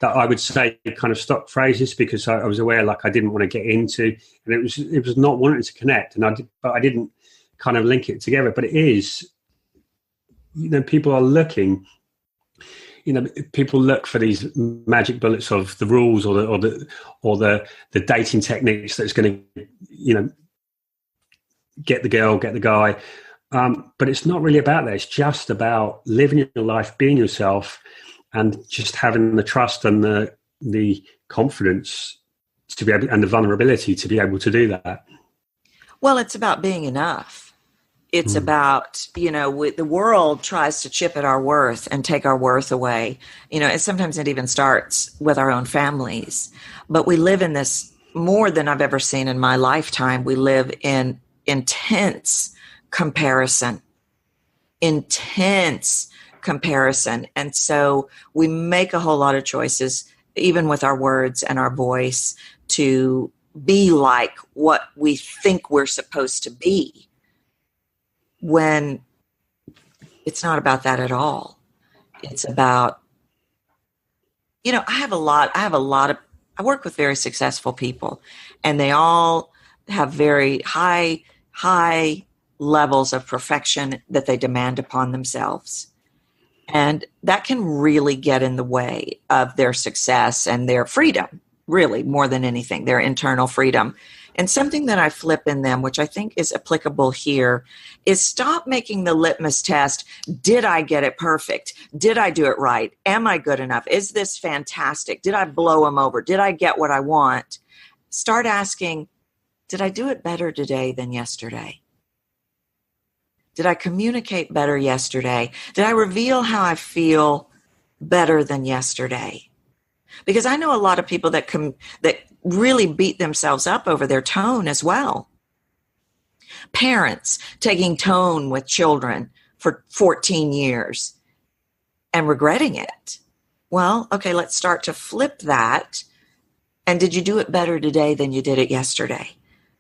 that I would say kind of stock phrases because I was aware, like, I didn't want to get into, and it was not wanting to connect, but I didn't kind of link it together. But it is, people are looking, people look for these magic bullets of the rules or the dating techniques that's going to, get the girl, get the guy. But it's not really about that. It's just about living your life, being yourself, and just having the trust and the confidence to be able, and the vulnerability to be able to do that. Well, it's about being enough. It's about, the world tries to chip at our worth and take our worth away. And sometimes it even starts with our own families. But we live in this more than I've ever seen in my lifetime. We live in intense comparison. And so we make a whole lot of choices, even with our words and our voice, to be like what we think we're supposed to be, when it's not about that at all. It's about I have a lot of, I work with very successful people, and they all have very high levels of perfection that they demand upon themselves. And that can really get in the way of their success and their freedom, really, more than anything, their internal freedom. And something that I flip in them, which I think is applicable here, is stop making the litmus test. Did I get it perfect? Did I do it right? Am I good enough? Is this fantastic? Did I blow them over? Did I get what I want? Start asking, did I do it better today than yesterday? Did I communicate better yesterday? Did I reveal how I feel better than yesterday? Because I know a lot of people that really beat themselves up over their tone as well. Parents taking tone with children for 14 years and regretting it. Well, okay, let's start to flip that. And did you do it better today than you did it yesterday?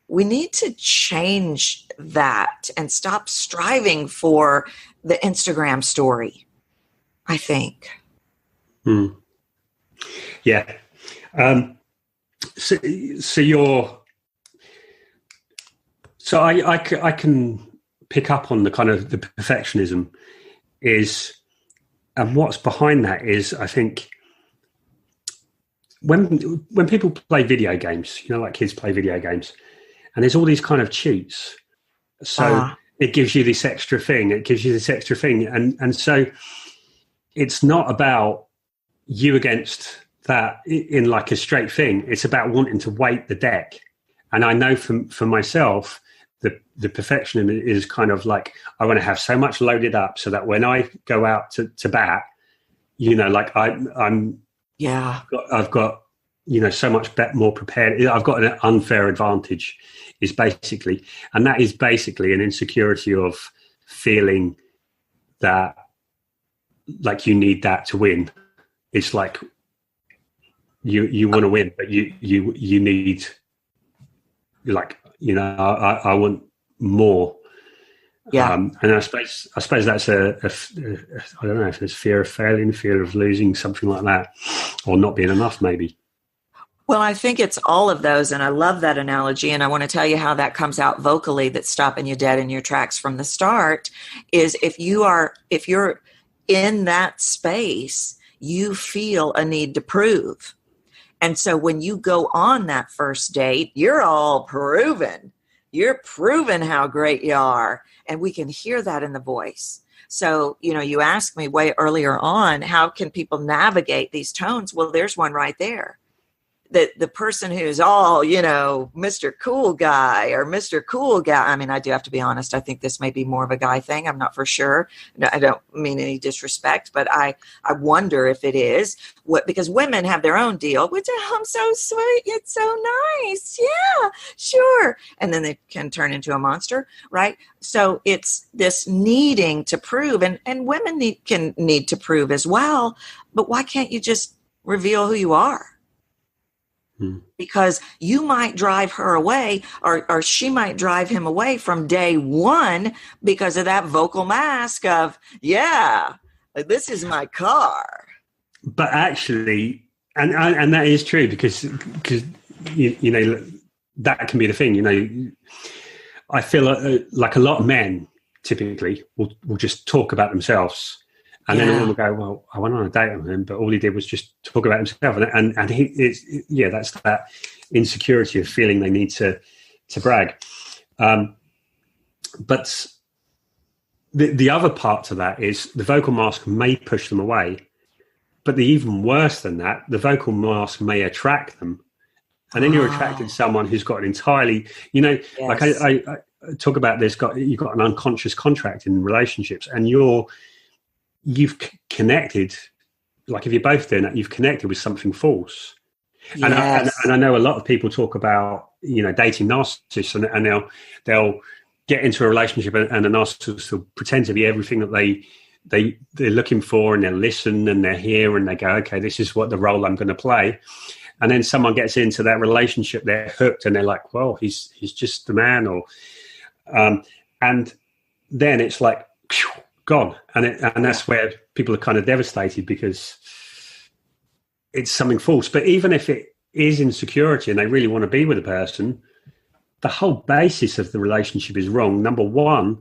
We need to change that and stop striving for the Instagram story, I think. Yeah. So I can pick up on the kind of the perfectionism is, and what's behind that is, I think when people play video games, like kids play video games, and there's all these kind of cheats. So it gives you this extra thing. And so it's not about you against that in like a straight thing. It's about wanting to weight the deck. And I know for myself, the perfectionism is kind of like, I want to have so much loaded up so that when I go out to bat, like I've got, so much more prepared. I've got an unfair advantage and that is basically an insecurity of feeling that like you need that to win. It's like you want to win, but you need, like, I want more. Yeah. And I suppose that's I don't know if it's fear of failing, fear of losing, something like that, or not being enough, maybe. Well, I think it's all of those, and I love that analogy, and I want to tell you how that comes out vocally, that's stopping you dead in your tracks from the start, is if you're in that space, you feel a need to prove. And so when you go on that first date, you're all proven. You're proving how great you are, and we can hear that in the voice. So, you asked me way earlier on, how can people navigate these tones? Well, there's one right there. The person who's all, Mr. Cool Guy or Mr. Cool Guy. I mean, I do have to be honest. I think this may be more of a guy thing. I'm not for sure. No, I don't mean any disrespect, but I wonder if it is. Because women have their own deal, which I'm so sweet. It's so nice. Yeah, sure. And then they can turn into a monster, right? So it's this needing to prove, and women can need to prove as well. But why can't you just reveal who you are? Because you might drive her away, or she might drive him away from day one because of that vocal mask of, yeah, this is my car. But actually, and that is true, because that can be the thing. I feel like a lot of men typically will just talk about themselves. And then a woman will go, well, I went on a date with him, but all he did was just talk about himself. And that's that insecurity of feeling they need to brag. But the other part to that is the vocal mask may push them away. But the even worse than that, the vocal mask may attract them. And then you're attracting someone who's got an entirely, yes. Like I talk about this, you've got an unconscious contract in relationships, and you've connected, like if you're both doing that, you've connected with something false. Yes. And I know a lot of people talk about, dating narcissists, and they'll get into a relationship, and the narcissist will pretend to be everything that they're looking for, and they'll listen, and they're here, and they go, okay, this is what the role I'm going to play. And then someone gets into that relationship, they're hooked, and they're like, well, he's just the man, or and then it's like, phew, gone, and that's where people are kind of devastated, because it's something false. But even if it is insecurity and they really want to be with a person, the whole basis of the relationship is wrong. Number one,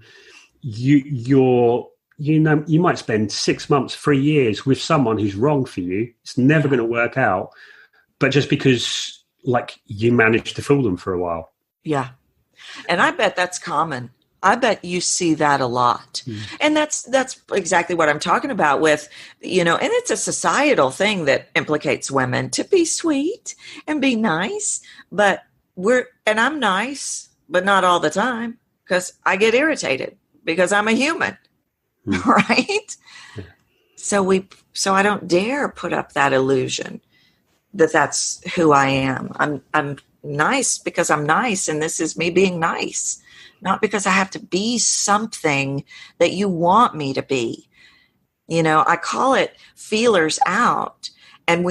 you might spend 6 months, 3 years with someone who's wrong for you. It's never going to work out. But just because like you managed to fool them for a while. Yeah. And I bet that's common. I bet you see that a lot. And that's exactly what I'm talking about with, and it's a societal thing that implicates women to be sweet and be nice. But I'm nice, but not all the time, because I get irritated because I'm a human. Right? Yeah. So I don't dare put up that illusion that that's who I am. I'm nice because I'm nice, and this is me being nice. Not because I have to be something that you want me to be. I call it feelers out, and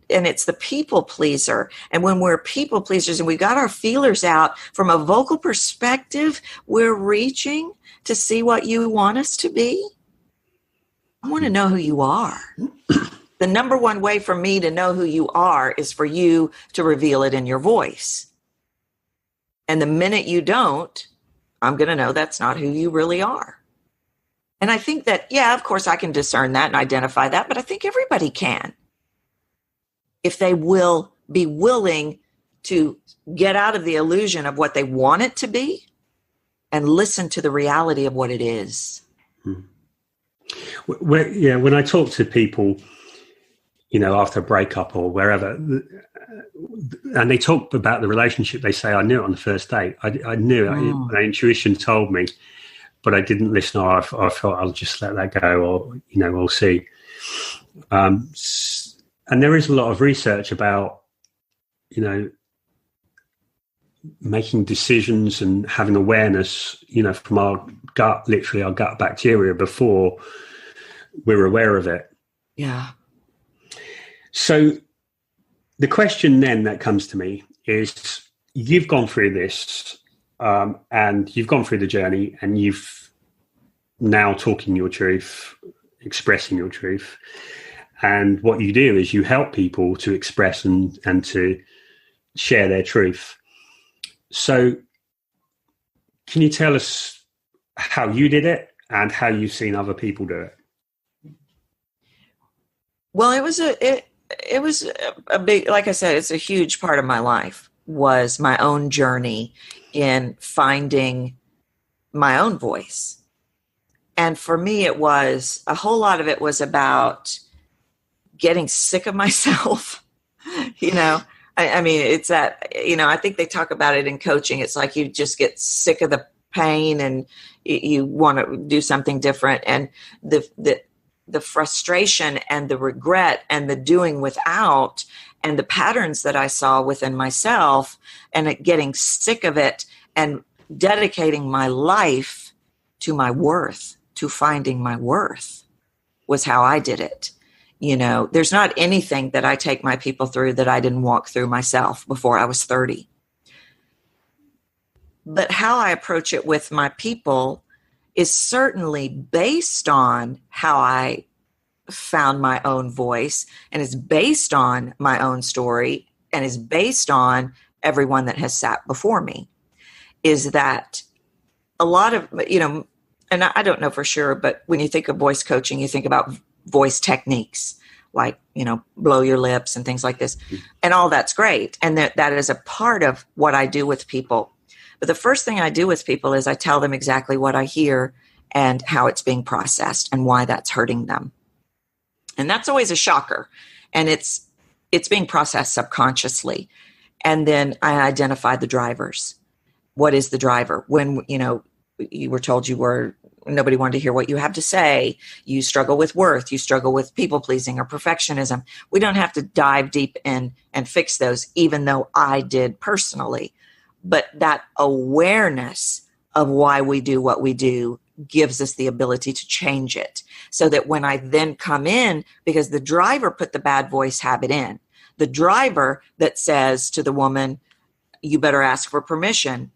it's the people pleaser. And when we're people pleasers and we got our feelers out from a vocal perspective, we're reaching to see what you want us to be. I want to know who you are. The number one way for me to know who you are is for you to reveal it in your voice. And the minute you don't, I'm going to know that's not who you really are. And I think that, of course I can discern that and identify that, but I think everybody can. If they will be willing to get out of the illusion of what they want it to be and listen to the reality of what it is. When I talk to people, after a breakup or wherever, and they talk about the relationship, they say, I knew it on the first date. I knew it. My intuition told me, but I didn't listen, or I thought I'll just let that go, or, we'll see. And there is a lot of research about, making decisions and having awareness, from our gut, literally our gut bacteria before we're aware of it. Yeah. So the question then that comes to me is, you've gone through this and you've gone through the journey, and you've now talking your truth, expressing your truth. And what you do is you help people to express and to share their truth. So can you tell us how you did it and how you've seen other people do it? Well, it was a big, like I said, it's a huge part of my life, was my own journey in finding my own voice. And for me, a whole lot of it was about getting sick of myself. I mean, it's that, I think they talk about it in coaching. It's like you just get sick of the pain and you want to do something different. And the frustration and the regret and the doing without and the patterns that I saw within myself, and getting sick of it and dedicating my life to my worth, to finding my worth, was how I did it. There's not anything that I take my people through that I didn't walk through myself before I was 30. But how I approach it with my people is certainly based on how I found my own voice, and is based on my own story, and is based on everyone that has sat before me. Is that a lot of, and I don't know for sure, but when you think of voice coaching, you think about voice techniques like, blow your lips and things like this. And all that's great. And that is a part of what I do with people. But the first thing I do with people is I tell them exactly what I hear and how it's being processed and why that's hurting them. And that's always a shocker. And it's being processed subconsciously. And then I identify the drivers. What is the driver? When, you were told nobody wanted to hear what you have to say. You struggle with worth. You struggle with people pleasing or perfectionism. We don't have to dive deep in and fix those, even though I did personally. But that awareness of why we do what we do gives us the ability to change it, so that when I then come in, because the driver put the bad voice habit in, the driver that says to the woman, you better ask for permission,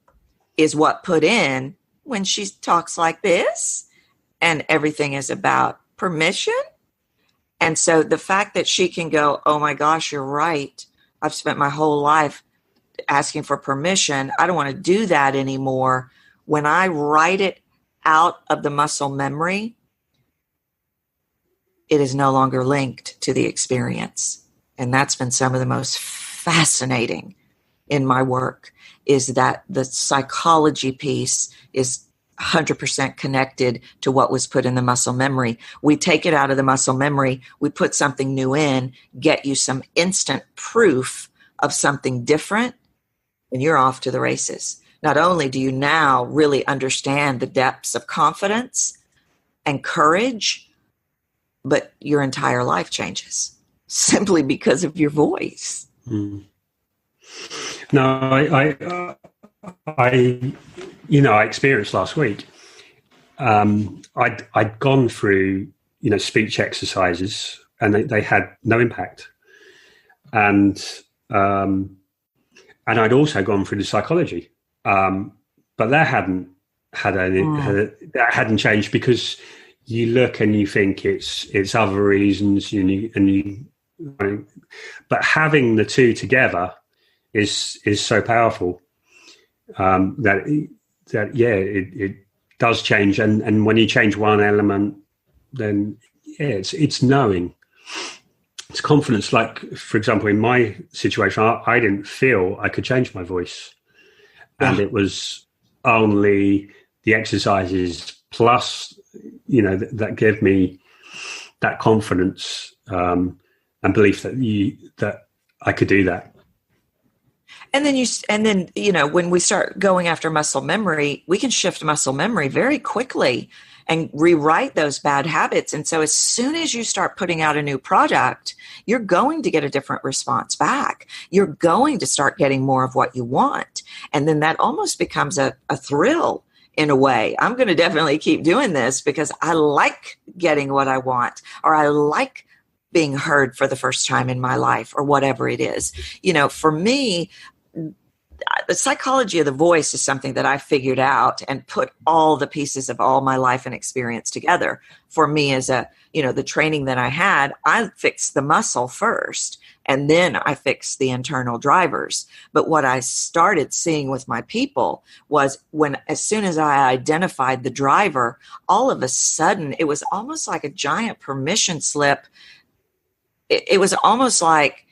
is what put in when she talks like this and everything is about permission. And so the fact that she can go, oh my gosh, you're right. I've spent my whole life asking for permission. I don't want to do that anymore. When I write it out of the muscle memory, it is no longer linked to the experience. And that's been some of the most fascinating in my work, is that the psychology piece is 100% connected to what was put in the muscle memory. We take it out of the muscle memory, we put something new in, get you some instant proof of something different, and you're off to the races. Not only do you now really understand the depths of confidence and courage, but your entire life changes simply because of your voice. Mm. No, I experienced last week. I'd gone through, speech exercises, and they had no impact. And I'd also gone through the psychology, but that hadn't that hadn't changed, because you look and you think it's other reasons, but having the two together is so powerful. It does change, and when you change one element, then it's knowing, it's confidence. Like, for example, in my situation, I didn't feel I could change my voice, and it was only the exercises plus that gave me that confidence and belief that I could do that. And then when we start going after muscle memory, we can shift muscle memory very quickly and rewrite those bad habits. And so as soon as you start putting out a new product, you're going to get a different response back. You're going to start getting more of what you want. And then that almost becomes a thrill in a way. I'm going to definitely keep doing this because I like getting what I want, or I like being heard for the first time in my life, or whatever it is. For me, the psychology of the voice is something that I figured out and put all the pieces of all my life and experience together. For me, as the training that I had, I fixed the muscle first, and then I fixed the internal drivers. But what I started seeing with my people was as soon as I identified the driver, all of a sudden it was almost like a giant permission slip. It was almost like,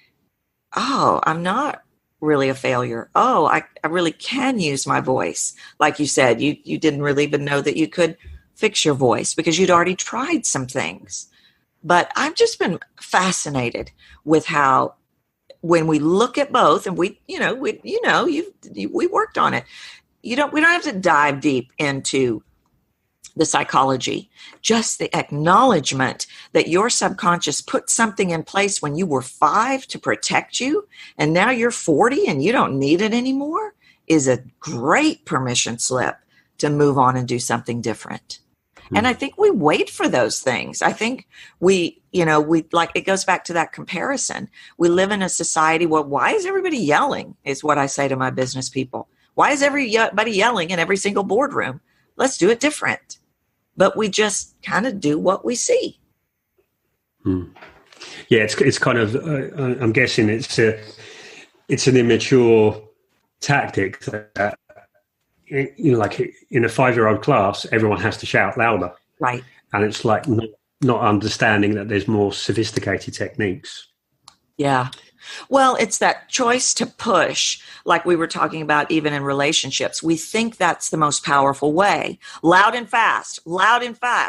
oh, I'm not really a failure. Oh, I really can use my voice. Like you said, you didn't really even know that you could fix your voice because you'd already tried some things. But I've just been fascinated with how, when we look at both, and we worked on it. We don't have to dive deep into the psychology, just the acknowledgement that your subconscious put something in place when you were 5 to protect you, and now you're 40 and you don't need it anymore, is a great permission slip to move on and do something different. And I think we wait for those things. I think we like, it goes back to that comparison. We live in a society where, why is everybody yelling, is what I say to my business people. Why is everybody yelling in every single boardroom? Let's do it different. But we just kind of do what we see. Yeah, it's kind of, I'm guessing it's an immature tactic that, like in a 5-year-old class, everyone has to shout louder. Right. And it's like not understanding that there's more sophisticated techniques. Yeah. Well, it's that choice to push, like we were talking about, even in relationships. We think that's the most powerful way. Loud and fast,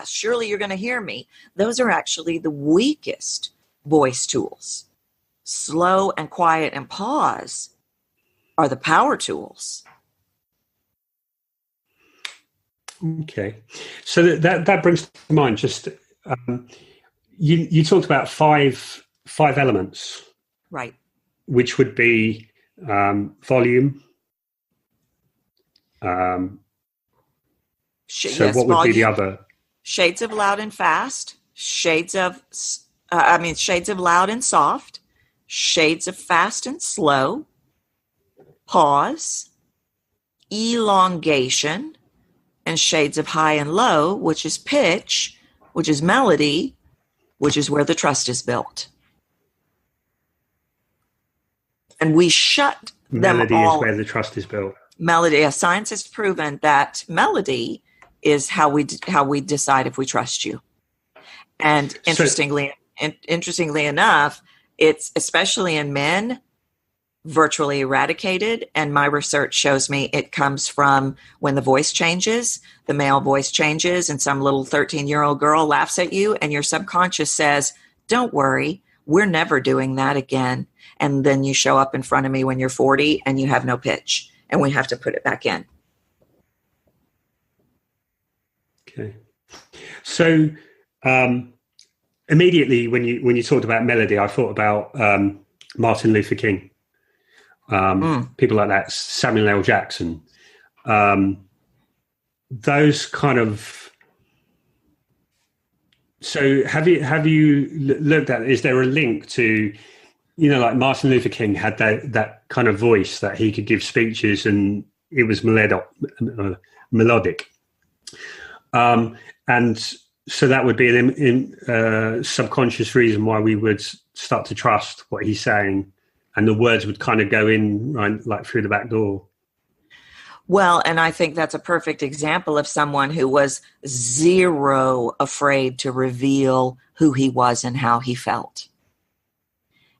surely you're going to hear me. Those are actually the weakest voice tools. Slow and quiet and pause are the power tools. Okay. So that brings to mind just, you talked about five elements. Right. Which would be volume. So what would volume, be the other? Shades of loud and fast, shades of loud and soft, shades of fast and slow, pause, elongation, and shades of high and low, which is pitch, which is melody, which is where the trust is built. And we shut Melody them all. is where the trust is built. Melody. Yes, science has proven that melody is how we decide if we trust you. And interestingly enough, it's especially in men virtually eradicated. And my research shows me it comes from when the voice changes, the male voice changes, and some little 13-year-old girl laughs at you, and your subconscious says, "Don't worry, we're never doing that again." And then you show up in front of me when you're 40 and you have no pitch, and we have to put it back in. Okay. So immediately when you talked about melody, I thought about Martin Luther King, people like that, Samuel L. Jackson, those kind of. So have you looked at, is there a link to, like Martin Luther King had that kind of voice that he could give speeches and it was melodic. And so that would be an subconscious reason why we would start to trust what he's saying, and the words would kind of go in right, like through the back door. Well, and I think that's a perfect example of someone who was zero afraid to reveal who he was and how he felt.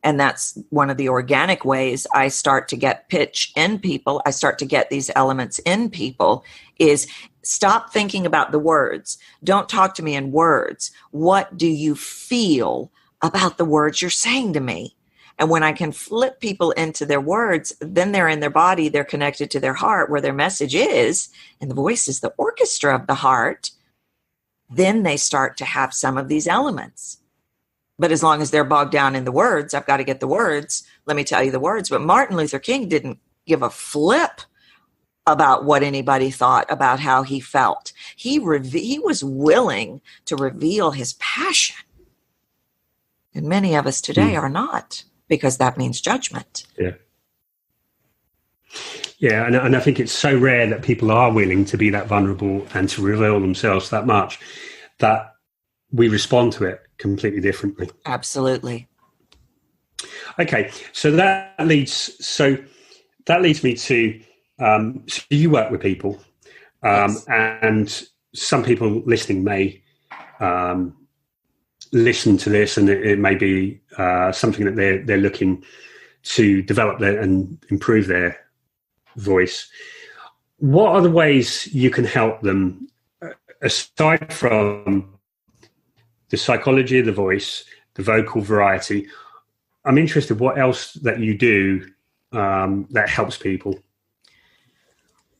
And that's one of the organic ways I start to get pitch in people. I start to get these elements in people is stop thinking about the words. Don't talk to me in words. What do you feel about the words you're saying to me? And when I can flip people into their words, then they're in their body, they're connected to their heart where their message is, and the voice is the orchestra of the heart, then they start to have some of these elements. But as long as they're bogged down in the words, I've got to get the words. Let me tell you the words. But Martin Luther King didn't give a flip about what anybody thought about how he felt. He was willing to reveal his passion. And many of us today are not, because that means judgment. Yeah. Yeah, and I think it's so rare that people are willing to be that vulnerable and to reveal themselves that much that we respond to it completely differently. Absolutely. Okay, so that leads me to so you work with people, Yes. and some people listening may listen to this, and it may be something that they're looking to develop and improve their voice. What are the ways you can help them, aside from the psychology of the voice, the vocal variety? I'm interested what else that you do that helps people.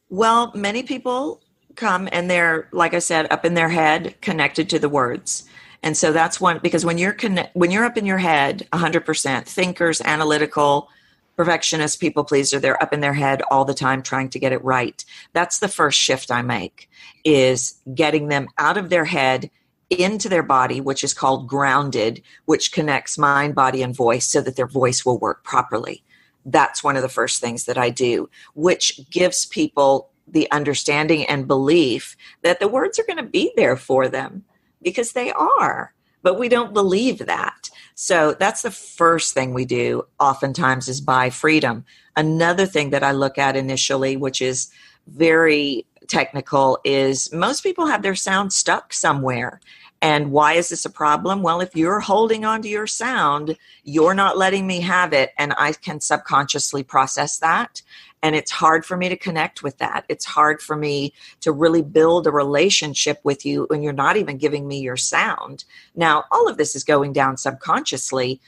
Well, many people come and they're, like I said, up in their head, connected to the words. And so that's one, because when you're up in your head, 100%, thinkers, analytical, perfectionist, people pleaser, they're up in their head all the time trying to get it right. That's the first shift I make, is getting them out of their head into their body, which is called grounded, which connects mind, body, and voice so that their voice will work properly. That's one of the first things that I do, which gives people the understanding and belief that the words are going to be there for them, because they are, but we don't believe that. So that's the first thing we do oftentimes, is buy freedom. Another thing that I look at initially, which is very technical, is most people have their sound stuck somewhere. And why is this a problem? Well, if you're holding on to your sound, you're not letting me have it, and I can subconsciously process that. And it's hard for me to connect with that. It's hard for me to really build a relationship with you when you're not even giving me your sound. Now, all of this is going down subconsciously,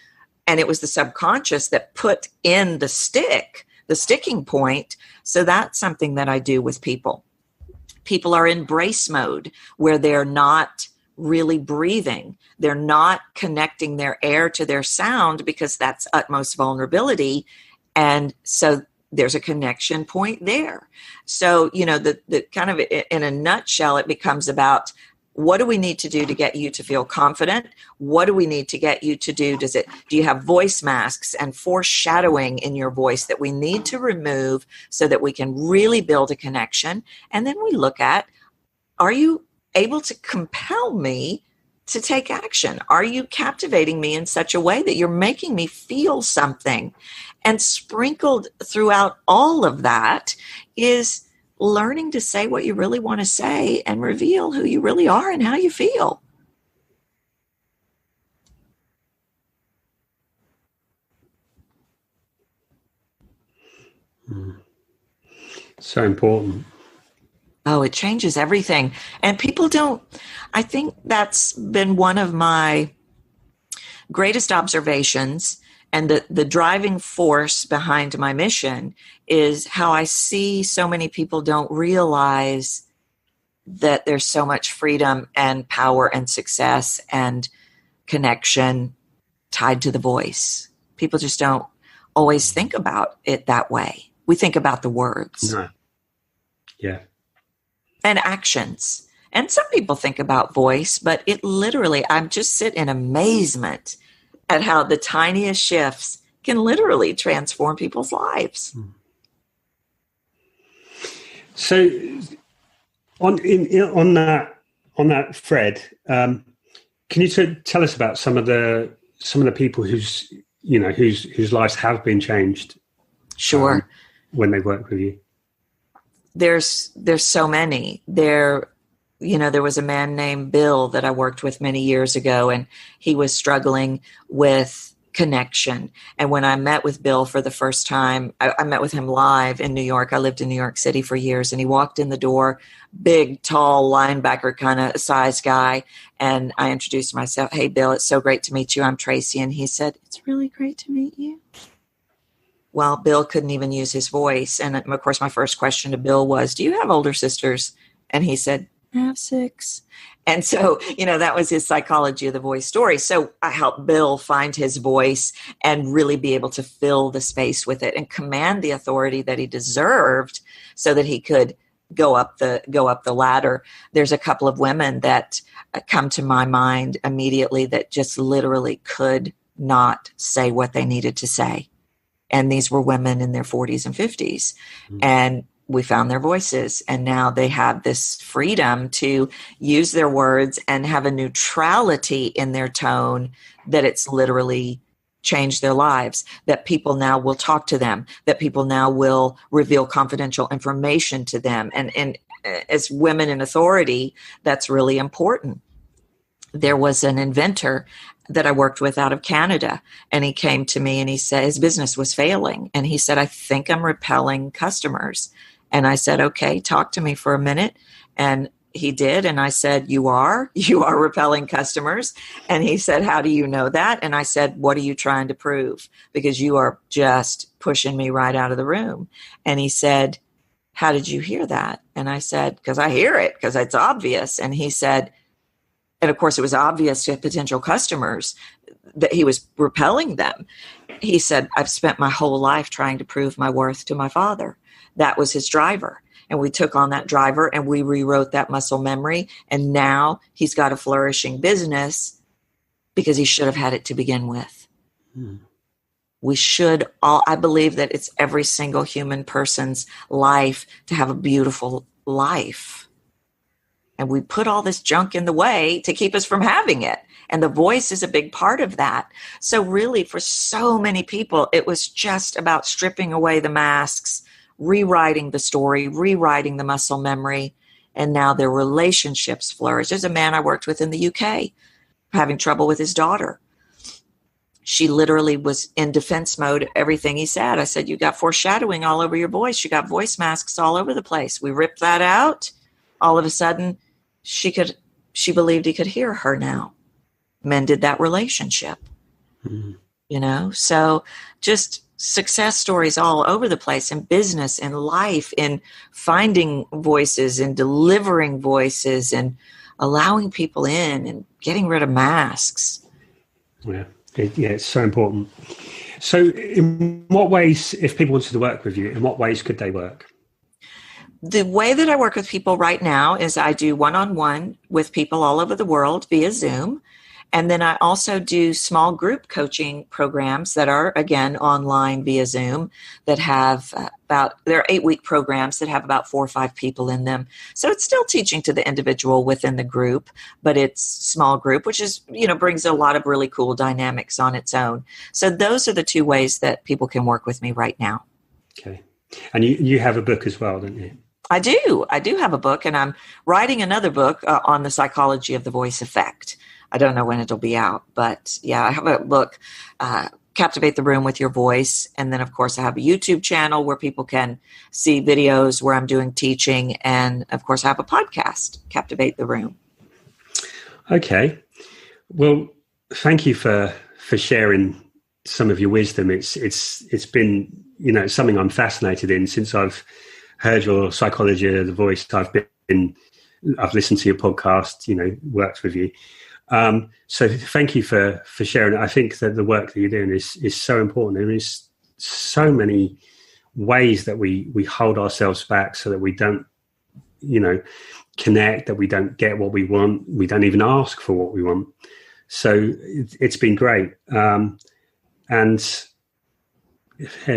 and it was the subconscious that put in the sticking point. So that's something that I do with people. People are in brace mode, where they're not really breathing. They're not connecting their air to their sound, because that's utmost vulnerability. And so there's a connection point there. So, the kind of, in a nutshell, it becomes about, what do we need to do to get you to feel confident? What do we need to get you to do? Do you have voice masks and foreshadowing in your voice that we need to remove so that we can really build a connection? And then we look at, are you able to compel me to take action? Are you captivating me in such a way that you're making me feel something? And sprinkled throughout all of that is learning to say what you really want to say and reveal who you really are and how you feel. So important. Oh, it changes everything. And people don't, I think that's been one of my greatest observations, and the driving force behind my mission is how I see so many people don't realize that there's so much freedom and power and success and connection tied to the voice. People just don't always think about it that way. We think about the words. No. Yeah. And actions. And some people think about voice, but it literally, I just sit in amazement at how the tiniest shifts can literally transform people's lives. So on that thread, can you tell us about some of the people whose lives have been changed? Sure. When they work with you. There's so many. There was a man named Bill that I worked with many years ago, and he was struggling with connection. And when I met with Bill for the first time, I met with him live in New York. I lived in New York City for years, and he walked in the door, big, tall, linebacker kind of size guy. And I introduced myself. Hey, Bill, it's so great to meet you. I'm Tracy. And he said, it's really great to meet you. Well, Bill couldn't even use his voice. And of course, my first question to Bill was, do you have older sisters? And he said, I have 6. And so, that was his psychology of the voice story. So I helped Bill find his voice and really be able to fill the space with it and command the authority that he deserved so that he could go up the ladder. There's a couple of women that come to my mind immediately that just literally could not say what they needed to say. And these were women in their 40s and 50s. Mm-hmm. And we found their voices. And now they have this freedom to use their words and have a neutrality in their tone that it's literally changed their lives, that people now will talk to them, that people now will reveal confidential information to them. And as women in authority, that's really important. There was an inventor that I worked with out of Canada, and he came to me and he said his business was failing. And he said, I think I'm repelling customers. And I said, okay, talk to me for a minute. And he did. And I said, you are repelling customers. And he said, how do you know that? And I said, what are you trying to prove? Because you are just pushing me right out of the room. And he said, how did you hear that? And I said, because I hear it, because it's obvious. And he said, and of course, it was obvious to potential customers that he was repelling them. He said, I've spent my whole life trying to prove my worth to my father. That was his driver. And we took on that driver and we rewrote that muscle memory. And now he's got a flourishing business because he should have had it to begin with. We should all, I believe that it's every single human person's life to have a beautiful life. And we put all this junk in the way to keep us from having it. And the voice is a big part of that. So really, for so many people, it was just about stripping away the masks, rewriting the story, rewriting the muscle memory. And now their relationships flourish. There's a man I worked with in the UK having trouble with his daughter. She literally was in defense mode, everything he said. I said, you got foreshadowing all over your voice. You got voice masks all over the place. We ripped that out. All of a sudden, she believed he could hear her now. Mended that relationship. So just success stories all over the place in business, in life, in finding voices and delivering voices and allowing people in and getting rid of masks. Yeah, it's so important. So in what ways, if people wanted to work with you, in what ways could they work? The way that I work with people right now is I do one-on-one with people all over the world via Zoom. And then I also do small group coaching programs that are, again, online via Zoom that have they're 8-week programs that have about 4 or 5 people in them. So it's still teaching to the individual within the group, but it's small group, which is, brings a lot of really cool dynamics on its own. So those are the 2 ways that people can work with me right now. Okay. And you have a book as well, don't you? I do have a book, and I'm writing another book on the psychology of the voice effect. I don't know when it'll be out, but yeah, I have a book, Captivate the Room with Your Voice. And then, of course, I have a YouTube channel where people can see videos where I'm doing teaching. And, of course, I have a podcast, Captivate the Room. Okay. Well, thank you for sharing some of your wisdom. It's been, it's something I'm fascinated in since I've heard your psychology of the voice. I've listened to your podcast, worked with you. So thank you for sharing it. I think that the work that you're doing is so important. There is so many ways that we hold ourselves back so that we don't, connect, that we don't get what we want. We don't even ask for what we want. So it's been great. And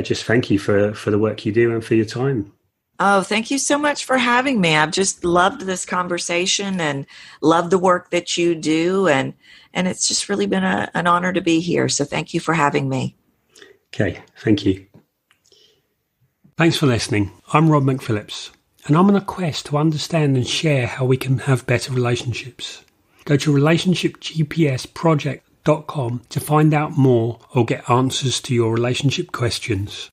just thank you for the work you do and for your time. Oh, thank you so much for having me. I've just loved this conversation and loved the work that you do. And it's just really been an honor to be here. So thank you for having me. Okay. Thank you. Thanks for listening. I'm Rob McPhillips, and I'm on a quest to understand and share how we can have better relationships. Go to relationshipgpsproject.com to find out more or get answers to your relationship questions.